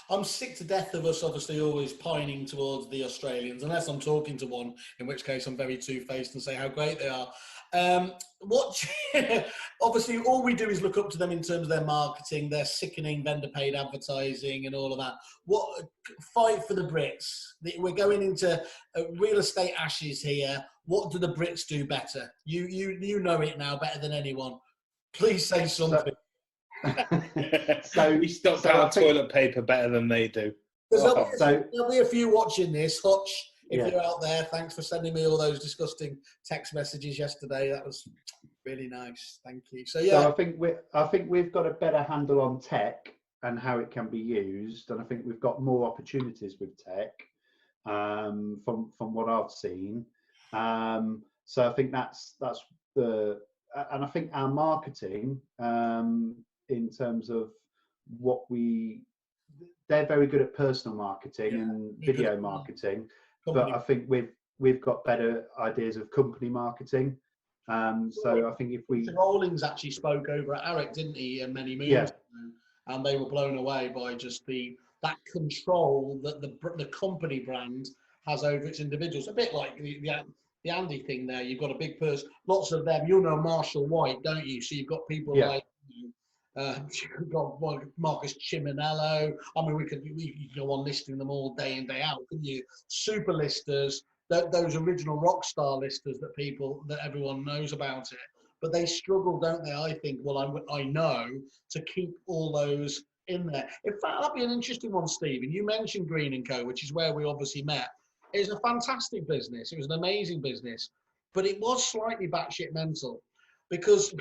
I'm sick to death of us obviously always pining towards the Australians, unless I'm talking to one, in which case I'm very two-faced and say how great they are. Obviously all we do is look up to them in terms of their marketing, their sickening vendor-paid advertising and all of that. What fight for the Brits? We're going into real estate ashes here. What do the Brits do better? You know it now better than anyone. Please say something.
We stock our toilet paper better than they do.
There'll be a few watching this. Hutch, if you're out there, thanks for sending me all those disgusting text messages yesterday. That was Really nice. Thank you. So
So I think we've got a better handle on tech and how it can be used, and I think we've got more opportunities with tech from what I've seen. So I think that's the, and I think our marketing in terms of they're very good at personal marketing and video marketing, but I think we've got better ideas of company marketing. So I think if we...
Rollings actually spoke over at Eric, didn't he, many moons ago, and they were blown away by just that control that the company brand has over its individuals. A bit like the Andy thing there. You've got a big person, lots of them. You'll know Marshall White, don't you? So you've got people like... you've got Marcus Chiminello. I mean, we could go on listing them all day in, day out, couldn't you? Super listers, those original rock star listers that everyone knows about it. But they struggle, don't they? I think. Well, I know, to keep all those in there. In fact, that'd be an interesting one, Stephen. You mentioned Green & Co., which is where we obviously met. It's a fantastic business. It was an amazing business, but it was slightly batshit mental, because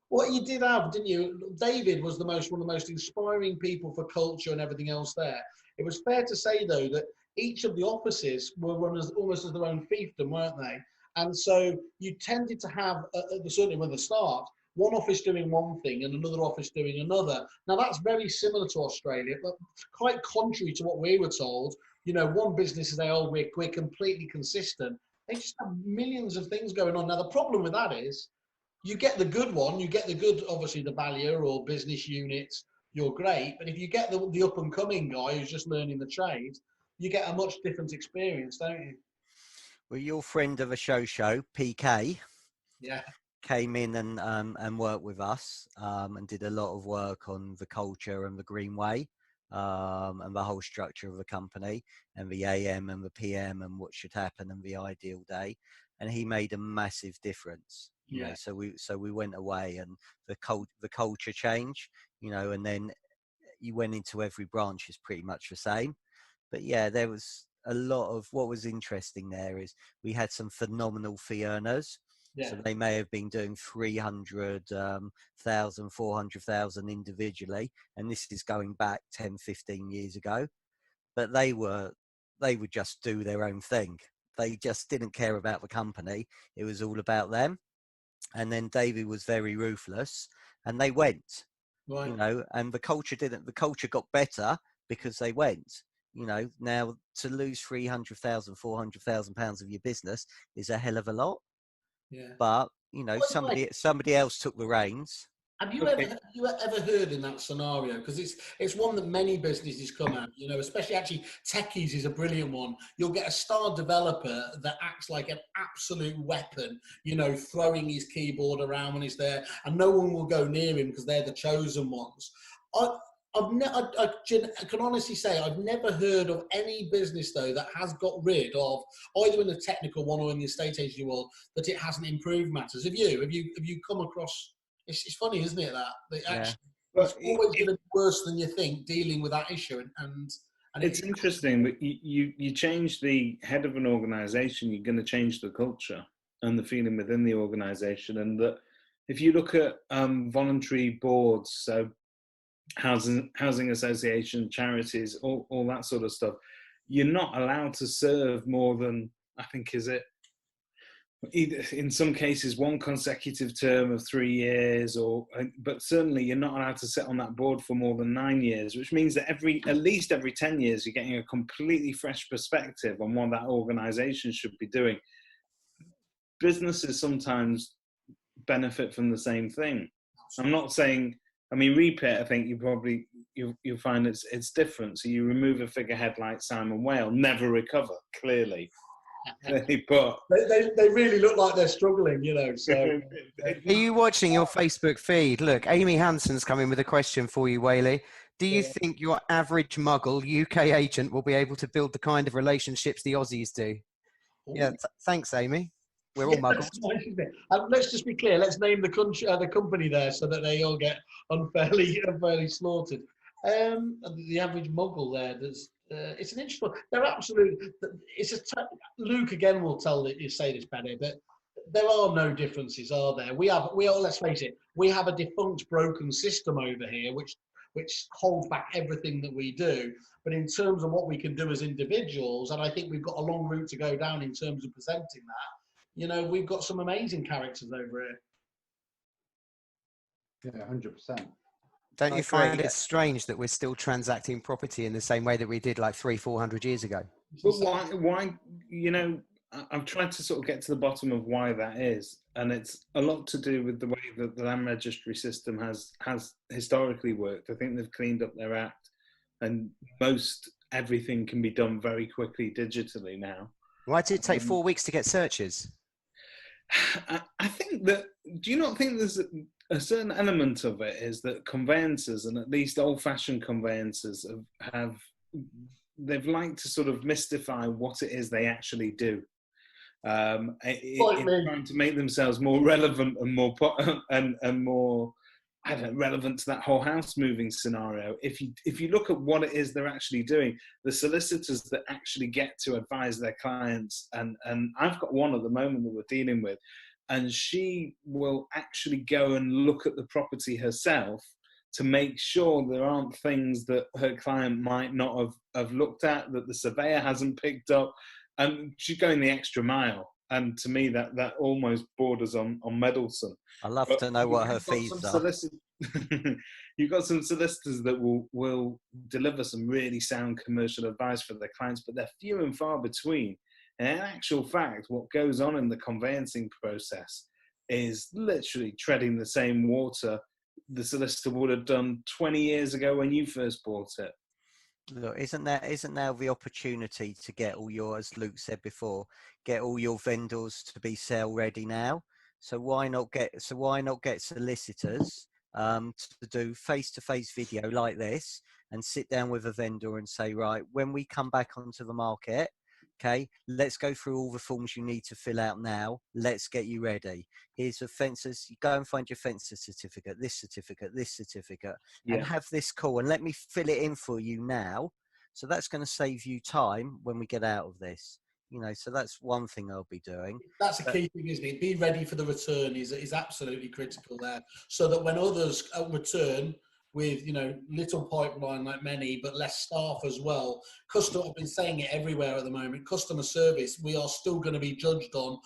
what you did have, didn't you? David was one of the most inspiring people for culture and everything else there. It was fair to say, though, that each of the offices were run almost as their own fiefdom, weren't they? And so you tended to have, certainly from the start, one office doing one thing and another office doing another. Now, that's very similar to Australia, but quite contrary to what we were told. You know, one business is, we're completely consistent. They just have millions of things going on. Now, the problem with that is, you get the good one, obviously the Valier or business units, you're great. But if you get the up and coming guy who's just learning the trade, you get a much different experience, don't you?
Well, your friend of a show, PK, came in and worked with us and did a lot of work on the culture and the Green Way and the whole structure of the company and the AM and the PM and what should happen and the ideal day. And he made a massive difference. You know, so we went away, and the culture change, you know, and then you went into every branch is pretty much the same. But yeah, there was a lot of, what was interesting there is we had some phenomenal fee earners. So they may have been doing 300,000, 400,000 individually, and this is going back 10, 15 years ago. But they would just do their own thing. They just didn't care about the company. It was all about them. And then David was very ruthless, and they went, you know, and the culture got better because they went, you know. Now, to lose 300,000, 400,000 pounds of your business is a hell of a lot. But, you know, somebody else took the reins.
Have you ever heard in that scenario? Because it's one that many businesses come at, you know, especially actually techies is a brilliant one. You'll get a star developer that acts like an absolute weapon, you know, throwing his keyboard around when he's there, and no one will go near him because they're the chosen ones. I can honestly say I've never heard of any business, though, that has got rid of, either in the technical one or in the estate agency world, that it hasn't improved matters. Have you come across? It's funny, isn't it, that actually it's always going to be worse than you think dealing with that issue, and
it's interesting. But you change the head of an organisation, you're going to change the culture and the feeling within the organisation. And that if you look at voluntary boards, so housing association, charities, all that sort of stuff, you're not allowed to serve more than, I think, is it, either in some cases one consecutive term of 3 years, but certainly you're not allowed to sit on that board for more than 9 years, which means that at least every 10 years you're getting a completely fresh perspective on what that organisation should be doing. Businesses sometimes benefit from the same thing. I'm not saying, I mean, repeat, I think you'll find it's different. So you remove a figurehead like Simon Whale, never recover, clearly. But
they really look like they're struggling, you know. So,
are you watching your Facebook feed? Look, Amy Hanson's coming with a question for you, Whaley. Do you think your average Muggle UK agent will be able to build the kind of relationships the Aussies do? Yeah, thanks, Amy. We're all Muggles.
Let's just be clear. Let's name the company there so that they all get unfairly slaughtered. The average Muggle there. It's an interesting one. They're absolute. Luke again will say this better, but there are no differences, are there? We are. Let's face it. We have a defunct, broken system over here, which holds back everything that we do. But in terms of what we can do as individuals, and I think we've got a long route to go down in terms of presenting that. We've got some amazing characters over
here. Yeah, 100%.
Don't you find it strange that we're still transacting property in the same way that we did like 300-400 years ago?
But why, I've tried to sort of get to the bottom of why that is. And it's a lot to do with the way that the land registry system has historically worked. I think they've cleaned up their act, and most everything can be done very quickly digitally now.
Why did it take 4 weeks to get searches?
I think that, do you not think there's a certain element of it is that conveyancers, and at least old-fashioned conveyancers, they've liked to sort of mystify what it is they actually do, in trying to make themselves more relevant and more and more, I don't know, relevant to that whole house moving scenario. If you look at what it is they're actually doing, the solicitors that actually get to advise their clients, and I've got one at the moment that we're dealing with, and she will actually go and look at the property herself to make sure there aren't things that her client might not have looked at, that the surveyor hasn't picked up, and she's going the extra mile. And to me, that almost borders on meddlesome.
I love to know what her fees are.
You've got some solicitors that will deliver some really sound commercial advice for their clients, but they're few and far between. And in actual fact, what goes on in the conveyancing process is literally treading the same water the solicitor would have done 20 years ago when you first bought it.
Look, isn't now the opportunity to get all your, as Luke said before, get all your vendors to be sale ready now? So why not get solicitors to do face-to-face video like this, and sit down with a vendor and say, right, when we come back onto the market, okay, let's go through all the forms you need to fill out now. Let's get you ready. Here's the fences. You go and find your fences certificate, this certificate, and have this call, and let me fill it in for you now. So that's going to save you time when we get out of this. So that's one thing I'll be doing.
That's a key thing, isn't it? Be ready for the return is absolutely critical there, so that when others return with little pipeline like many, but less staff as well. I've been saying it everywhere at the moment. Customer service, we are still going to be judged on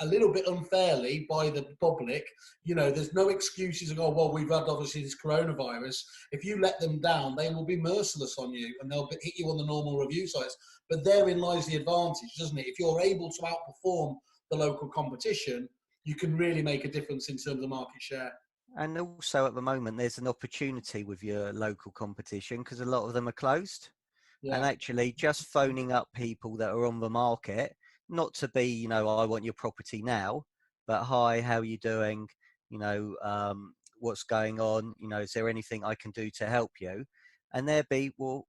a little bit unfairly by the public. There's no excuses of, oh, well, we've had obviously this coronavirus. If you let them down, they will be merciless on you, and they'll hit you on the normal review sites. But therein lies the advantage, doesn't it? If you're able to outperform the local competition, you can really make a difference in terms of market share.
And also at the moment, there's an opportunity with your local competition because a lot of them are closed. Yeah. And actually just phoning up people that are on the market, not to be, I want your property now, but hi, how are you doing? What's going on? Is there anything I can do to help you? And there'd be, well,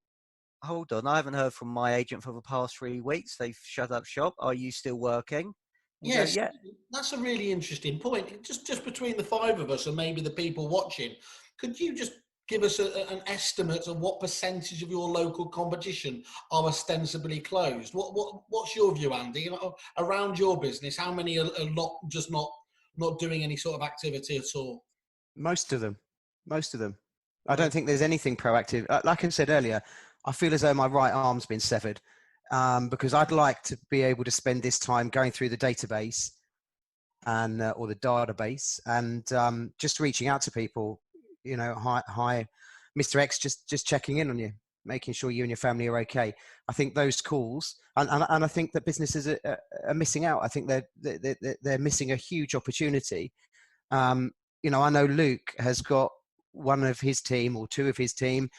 hold on, I haven't heard from my agent for the past 3 weeks. They've shut up shop. Are you still working?
Yes, yeah. That's a really interesting point. Just between the five of us and maybe the people watching, could you just give us an estimate of what percentage of your local competition are ostensibly closed? What's your view, Andy, around your business? How many are just not doing any sort of activity at all?
Most of them. I don't think there's anything proactive. Like I said earlier, I feel as though my right arm's been severed. Because I'd like to be able to spend this time going through the database and or the database and just reaching out to people. Hi, Mr. X, just checking in on you, making sure you and your family are okay. I think those calls, and I think that businesses are missing out. I think they're missing a huge opportunity. I know Luke has got one of his team or two of his team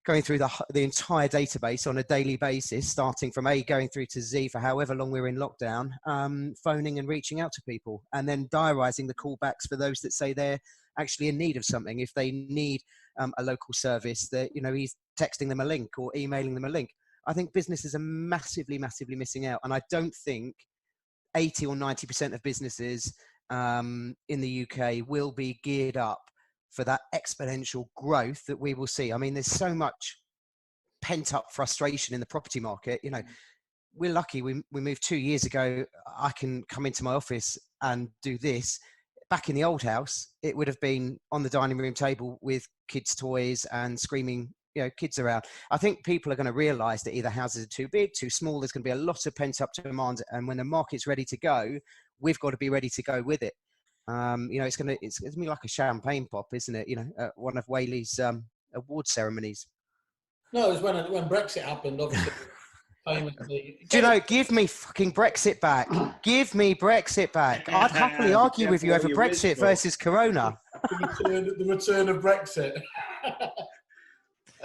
going through the entire database on a daily basis, starting from A going through to Z for however long we're in lockdown, phoning and reaching out to people, and then diarising the callbacks for those that say they're actually in need of something. If they need a local service, that he's texting them a link or emailing them a link. I think businesses are massively missing out, and I don't think 80 or 90% of businesses in the UK will be geared up for that exponential growth that we will see. I mean, there's so much pent up frustration in the property market. we're lucky. We moved 2 years ago. I can come into my office and do this. Back in the old house, it would have been on the dining room table with kids' toys and screaming, kids around. I think people are going to realise that either houses are too big, too small. There's going to be a lot of pent-up demand, and when the market's ready to go, we've got to be ready to go with it. It's going to be like a champagne pop, isn't it? One of Whaley's award ceremonies.
No, it was when Brexit happened, obviously. Famously.
Give me fucking Brexit back. Give me Brexit back. I'd happily argue with you over Brexit versus Corona.
The return of Brexit.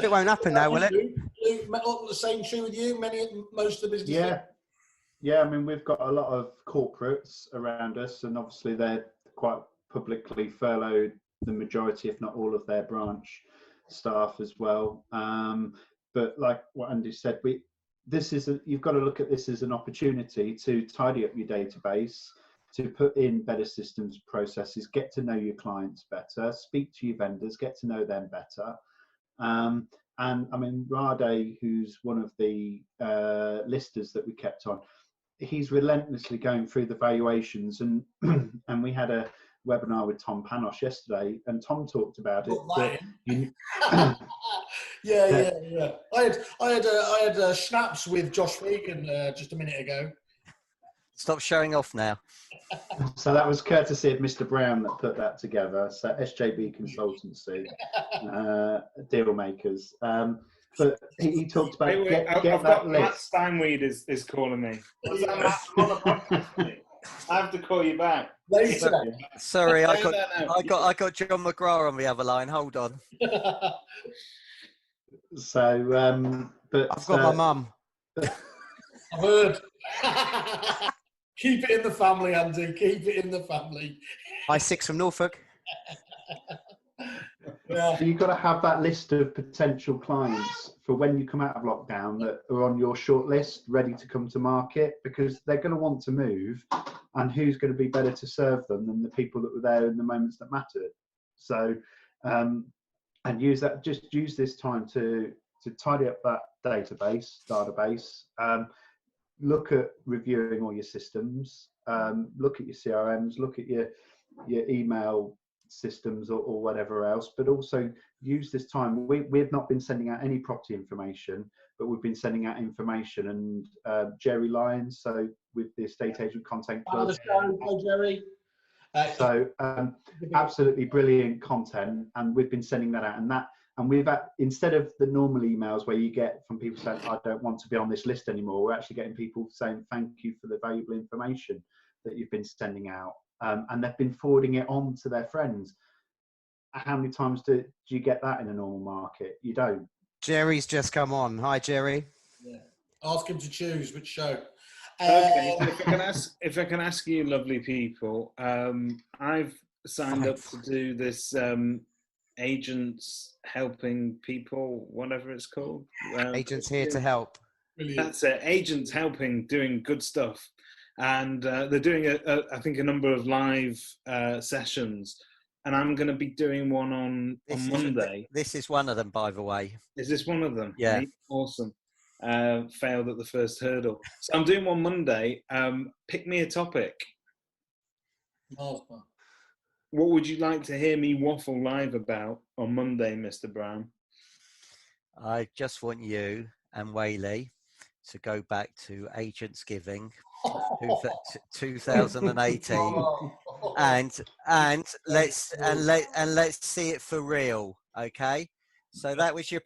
It won't happen now, will it?
The same true with you? Most of the businesses?
Yeah. I mean, we've got a lot of corporates around us, and obviously they're quite publicly furloughed the majority, if not all, of their branch staff as well. But like what Andy said, you've got to look at this as an opportunity to tidy up your database, to put in better systems, processes, get to know your clients better, speak to your vendors, get to know them better. And I mean, Rade, who's one of the listers that we kept on, he's relentlessly going through the valuations, and and we had a webinar with Tom Panos yesterday, and Tom talked about it.
Yeah. I had schnapps with Josh Regan just a minute ago.
Stop showing off now.
So that was courtesy of Mr. Brown that put that together. So SJB Consultancy, deal makers. But he talked about get that list.
Matt Steinweed is calling me. What's that, Matt? I'm on a podcast. I have to call you back.
Sorry, I got John McGrath on the other line. Hold on.
So, but
I've got my mum.
I've heard. Keep it in the family, Andy. Keep it in the family.
Hi, Six from Norfolk.
So you've got to have that list of potential clients for when you come out of lockdown that are on your short list, ready to come to market, because they're going to want to move, and who's going to be better to serve them than the people that were there in the moments that mattered. So, and use this time to tidy up that database. Look at reviewing all your systems. Look at your CRMs. Look at your email systems or whatever else, but also use this time. We've not been sending out any property information, but we've been sending out information, and Jerry Lyons, so with the Estate Agent Content Club.
Hi, Jerry.
So absolutely brilliant content, and we've been sending that out, and we've instead of the normal emails where you get from people saying, I don't want to be on this list anymore, we're actually getting people saying thank you for the valuable information that you've been sending out. And they've been forwarding it on to their friends. How many times do you get that in a normal market? You don't.
Jerry's just come on. Hi, Jerry.
Yeah. Ask him to choose which show.
Okay, if I can ask you, lovely people, I've signed up to do this agents helping people, whatever it's called.
Agents here to help.
Brilliant.
That's it. Agents helping, doing good stuff. And they're doing, I think, a number of live sessions. And I'm going to be doing one on Monday.
This is one of them, by the way.
Is this one of them?
Yeah.
Right? Awesome. Failed at the first hurdle. So I'm doing one Monday. Pick me a topic.
Awesome.
What would you like to hear me waffle live about on Monday, Mr. Brown? I
just want you and Whaley to go back to Agents Giving 2018 and let's see it for real. Okay, so that was your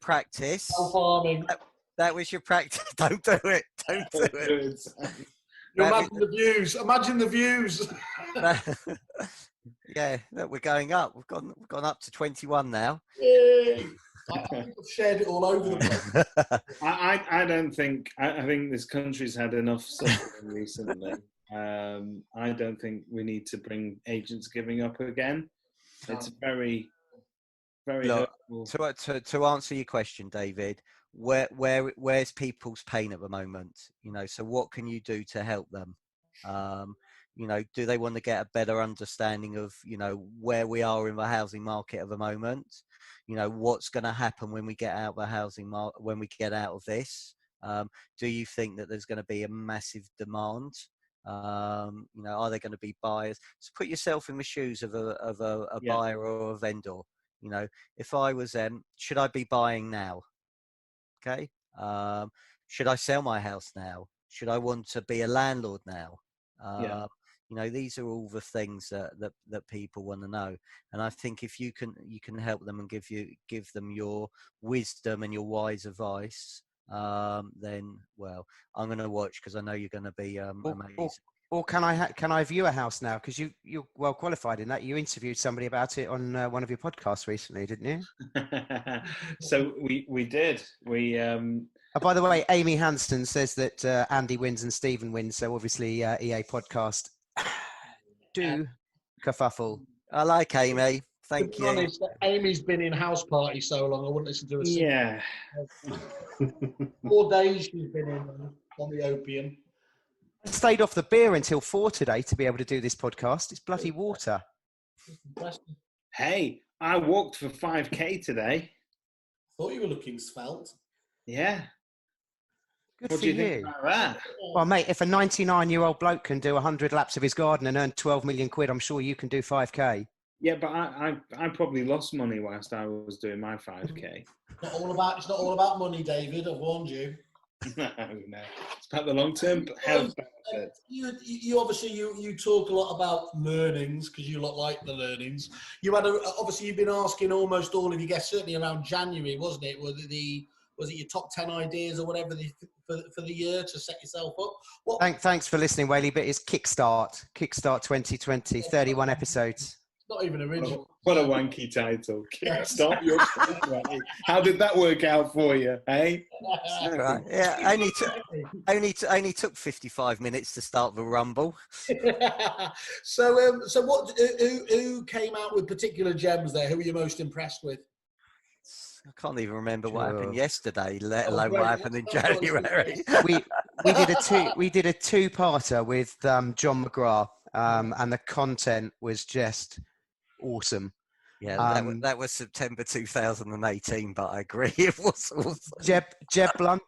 practice. That was your practice. Don't do it.
Imagine the views.
Yeah, look, we're going up. We've gone up to 21 now.
Yay. I think I've shared it all over the place.
I think this country's had enough suffering recently. I don't think we need to bring Agents Giving up again. It's very, very hurtful.
To answer your question, David, where's people's pain at the moment? So what can you do to help them? Do they want to get a better understanding of, where we are in the housing market at the moment? What's going to happen when we get out of the housing market, when we get out of this? Do you think that there's going to be a massive demand? Are there going to be buyers? So put yourself in the shoes of a buyer or a vendor. If I was them, should I be buying now? Okay. Should I sell my house now? Should I want to be a landlord now? These are all the things that people want to know. And I think if you can help them and give them your wisdom and your wise advice, then I'm going to watch, because I know you're going to be amazing.
Or can I view a house now? Because you're well qualified in that. You interviewed somebody about it on one of your podcasts recently, didn't you?
So we did.
Oh, by the way, Amy Hansen says that Andy wins and Stephen wins. So obviously, EA podcast. Do kerfuffle.
I like Amy. Thank
To be
you.
honest, Amy's been in house party so long, I wouldn't listen to her.
Yeah.
4 days she's been in on the opium.
I stayed off the beer until 4 today to be able to do this podcast. It's bloody water.
Hey, I walked for 5K today.
Thought you were looking svelte.
Yeah.
Good
What
for
do you
you.
think about that?
Well, mate, if a 99-year-old bloke can do 100 laps of his garden and earn 12 million quid, I'm sure you can do 5K.
Yeah, but I probably lost money whilst I was doing my 5K.
It's not all about money, David. I've warned you.
No. It's about the long-term health benefits.
You obviously you talk a lot about learnings, because you lot like the learnings. You had obviously you've been asking almost all of your guests, certainly around January, wasn't it? Was it your top 10 ideas or whatever for the year to set yourself up?
Thanks for listening, Whaley. But it's Kickstart 2020, 31 episodes.
Not even original.
What a wanky title. Kickstart your way. How did that work out for you, eh?
Right. Yeah, only took 55 minutes to start the rumble.
So who came out with particular gems there? Who were you most impressed with?
I can't even remember what happened yesterday, let alone what happened in January.
we did a two-parter with John McGrath, and the content was just awesome.
Yeah, that was September 2018, but I agree it was awesome.
Jeb Blunt,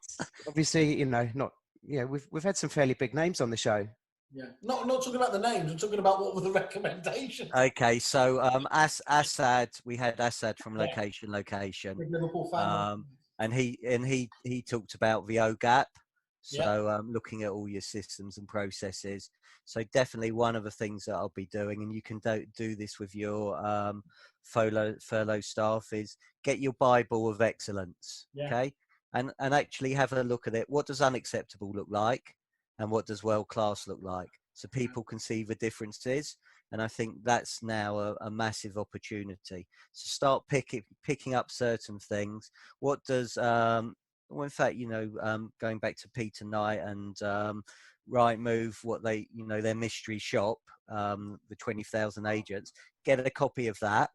obviously, we've had some fairly big names on the show.
Yeah, not talking about the names. I'm talking about what were the recommendations.
Okay, so Assad, we had Assad from Location,
Big Liverpool fan.
and he talked about the OGAP. So looking at all your systems and processes. So definitely one of the things that I'll be doing, and you can do this with your furlough staff, is get your Bible of excellence. Yeah. Okay, and actually have a look at it. What does unacceptable look like, and what does world class look like? So people can see the differences. And I think that's now a massive opportunity. So start picking up certain things. What does well, in fact, going back to Peter Knight and Rightmove, what they, their mystery shop, the 20,000 agents, get a copy of that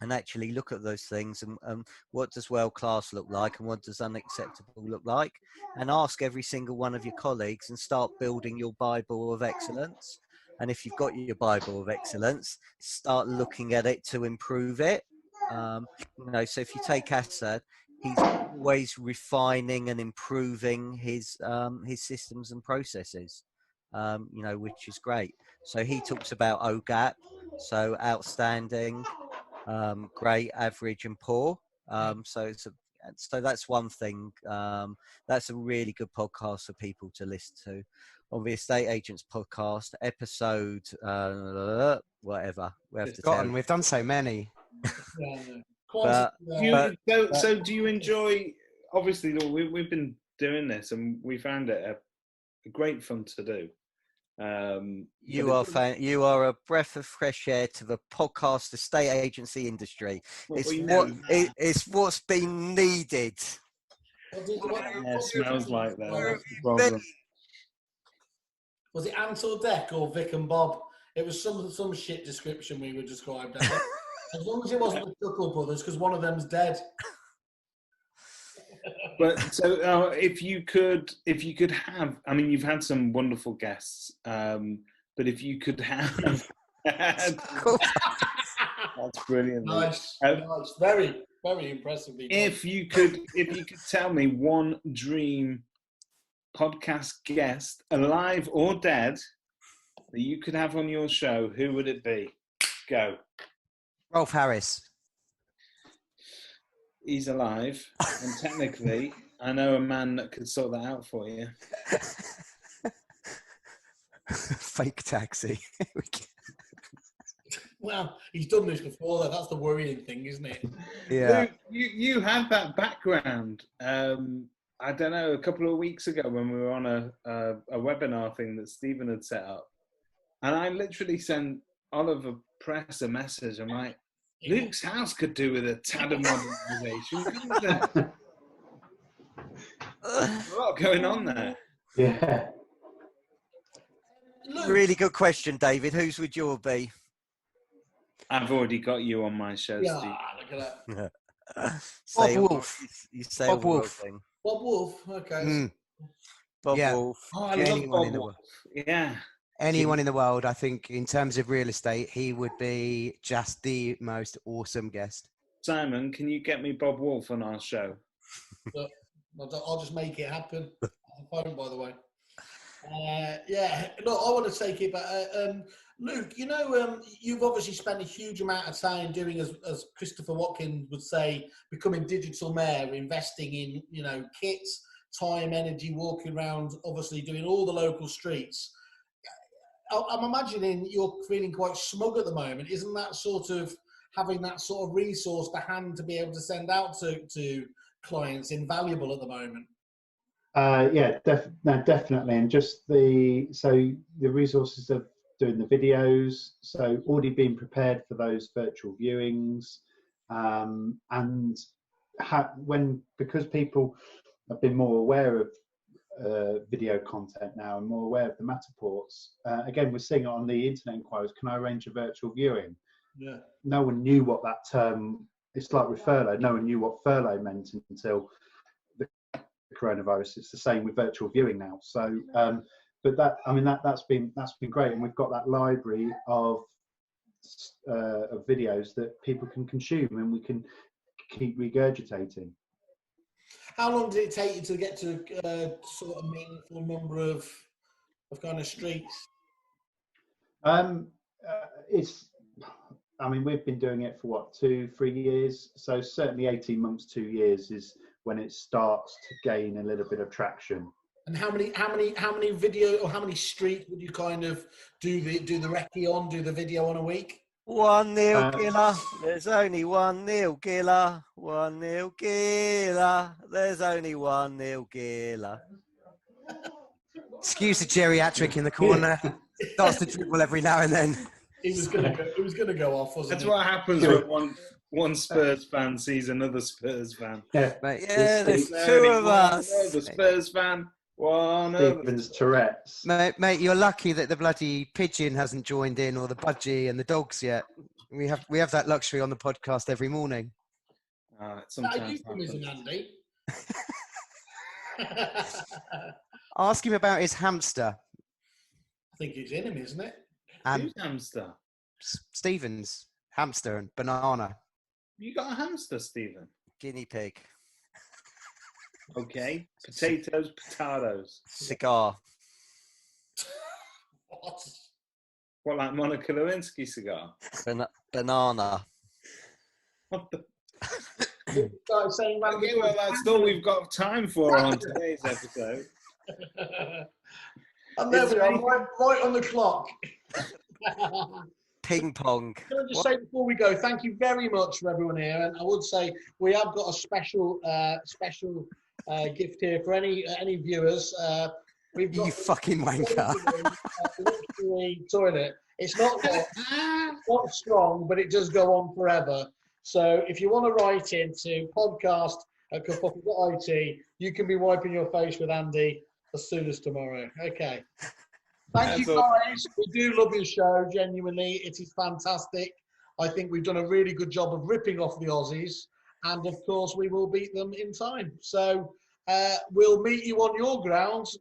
and actually look at those things and what does world class look like and what does unacceptable look like, and ask every single one of your colleagues and start building your Bible of excellence. And if you've got your Bible of excellence, start looking at it to improve it. So if you take Assad, he's always refining and improving his systems and processes, which is great. So he talks about OGAP, so outstanding, great, average, and poor. So that's one thing. That's a really good podcast for people to listen to. On the Estate Agents podcast, episode whatever.
We've done so many.
So do you enjoy, obviously we've been doing this and we found it a great fun to do.
You are a breath of fresh air to the podcast estate agency industry. It's what's been needed.
It smells like that.
Was it Ant or Deck or Vic and Bob? It was some shit description we were described as. As long as it wasn't the Chuckle Brothers, because one of them's dead.
But so if you could have, I mean, you've had some wonderful guests, but if you could have, that's brilliant.
Nice. Very, very impressive.
If you could tell me one dream podcast guest, alive or dead, that you could have on your show, who would it be? Go.
Rolf Harris.
He's alive, and technically, I know a man that could sort that out for you.
Fake taxi.
Well, he's done this before, though. That's the worrying thing, isn't it?
Yeah.
Luke, you had that background. I don't know, a couple of weeks ago when we were on a webinar thing that Stephen had set up, and I literally sent Oliver Press a message. I'm like, Luke's house could do with a tad of modernisation, couldn't there? There's a lot going on there.
Yeah.
Luke,
Really good question, David. Whose would yours be?
I've already got you on my show,
yeah,
Steve.
look at that.
Say
Bob
all-
Wolf.
You say
Bob
all the right
Wolf.
thing.
Bob Wolf, okay.
Mm.
Bob
Yeah.
Wolf.
Oh, I
Anyone
love
in
Bob
the
Wolf. Yeah.
Anyone in the world, I think, in terms of real estate, he would be just the most awesome guest.
Simon, can you get me Bob Wolf on our show?
Look, I'll just make it happen. On the phone, by the way. Yeah, no, I want to take it, but Luke, you know, you've obviously spent a huge amount of time doing, as Christopher Watkins would say, becoming digital mayor, investing in, you know, kits, time, energy, walking around, obviously doing all the local streets. I'm imagining you're feeling quite smug at the moment. Isn't that sort of having that sort of resource to hand to be able to send out to clients invaluable at the moment?
Yeah, no, definitely. And just the resources of doing the videos, so already being prepared for those virtual viewings, and because people have been more aware of video content now and more aware of the Matterports. Again, we're seeing it on the internet inquiries. Can I arrange a virtual viewing?
Yeah.
No one knew what that term. It's like with furlough. No one knew what furlough meant until the coronavirus. It's the same with virtual viewing now. So, but that's been great, and we've got that library of videos that people can consume, and we can keep regurgitating.
How long did it take you to get to sort of meaningful number of kind of streets?
We've been doing it for what, 2-3 years. So certainly 18 months, 2 years is when it starts to gain a little bit of traction.
And how many video or how many streets would you kind of do the recce on, do the video on a week?
1-0 Giller. There's only 1-0 Giller. 1-0 Giller. There's only 1-0 Giller.
Excuse the geriatric in the corner. Starts to dribble every now and then.
It was gonna go off, wasn't
That's
it?
what happens when one Spurs fan sees another Spurs fan.
Yeah,
Mate,
Yeah, there's two of us.
The Spurs fan. One of
Stephen's Tourette's.
Mate, you're lucky that the bloody pigeon hasn't joined in, or the budgie and the dogs yet. We have that luxury on the podcast every morning.
Sometimes
euphemism, Andy.
Ask him about his hamster.
I think it's in him, isn't it?
And
Who's hamster?
Stephen's hamster and banana.
You got a hamster, Stephen?
Guinea pig.
Okay. Potatoes, potatoes.
Cigar.
What?
What, like Monica Lewinsky cigar?
Banana.
What the?
Like saying random
Okay, well, that's all we've got time for on today's episode.
I'm right on the clock.
Ping pong.
Can I just say before we go, thank you very much for everyone here, and I would say we have got a special gift here for any viewers. We've got
You fucking wanker.
luxury toilet. It's not strong, but it does go on forever. So if you want to write into podcast@kerfuffle.it, you can be wiping your face with Andy as soon as tomorrow. Okay. Thank you guys. We do love your show, genuinely. It is fantastic. I think we've done a really good job of ripping off the Aussies. And of course, we will beat them in time. So we'll meet you on your grounds.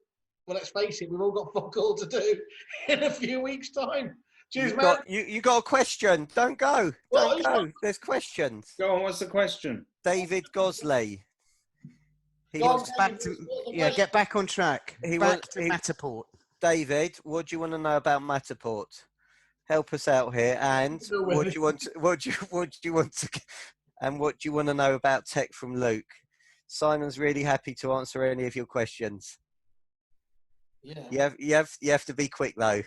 Well, let's face it, we've all got fuck all to do in a few weeks' time. Cheers, man.
You got a question. Don't go. Don't go. There's questions.
Go on, what's the question?
David Gosley. He
Go on,
wants,
David,
Back to
it's a
yeah,
pleasure.
get back on track.
He
Back
wants-
to
he-
Matterport.
David, what do you want to know about Matterport? Help us out here. And
No
what
way.
do you want? What do you want to? And what do you want to know about tech from Luke? Simon's really happy to answer any of your questions.
Yeah.
You have to be quick though.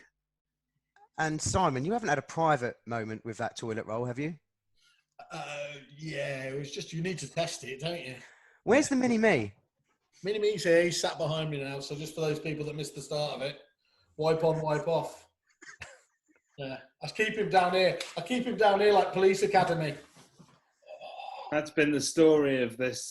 And Simon, you haven't had a private moment with that toilet roll, have you?
Yeah, it was just, you need to test it, don't you?
Where's the mini me?
Mini Me's here, he's sat behind me now, so just for those people that missed the start of it, wipe on, wipe off. Yeah, I keep him down here. I keep him down here like police academy.
That's been the story of this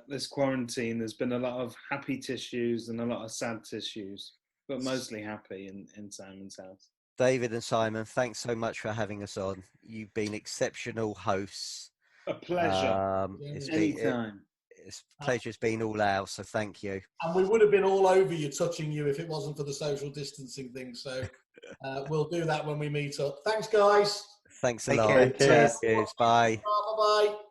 this quarantine. There's been a lot of happy tissues and a lot of sad tissues, but mostly happy in Simon's house.
David and Simon, thanks so much for having us on. You've been exceptional hosts.
A pleasure. Anytime.
It's pleasure's been all ours, so thank you.
And we would have been all over you, touching you, if it wasn't for the social distancing thing. So we'll do that when we meet up. Thanks, guys.
Thanks a
Take
lot.
care. Cheers.
Cheers. Bye.
Bye-bye.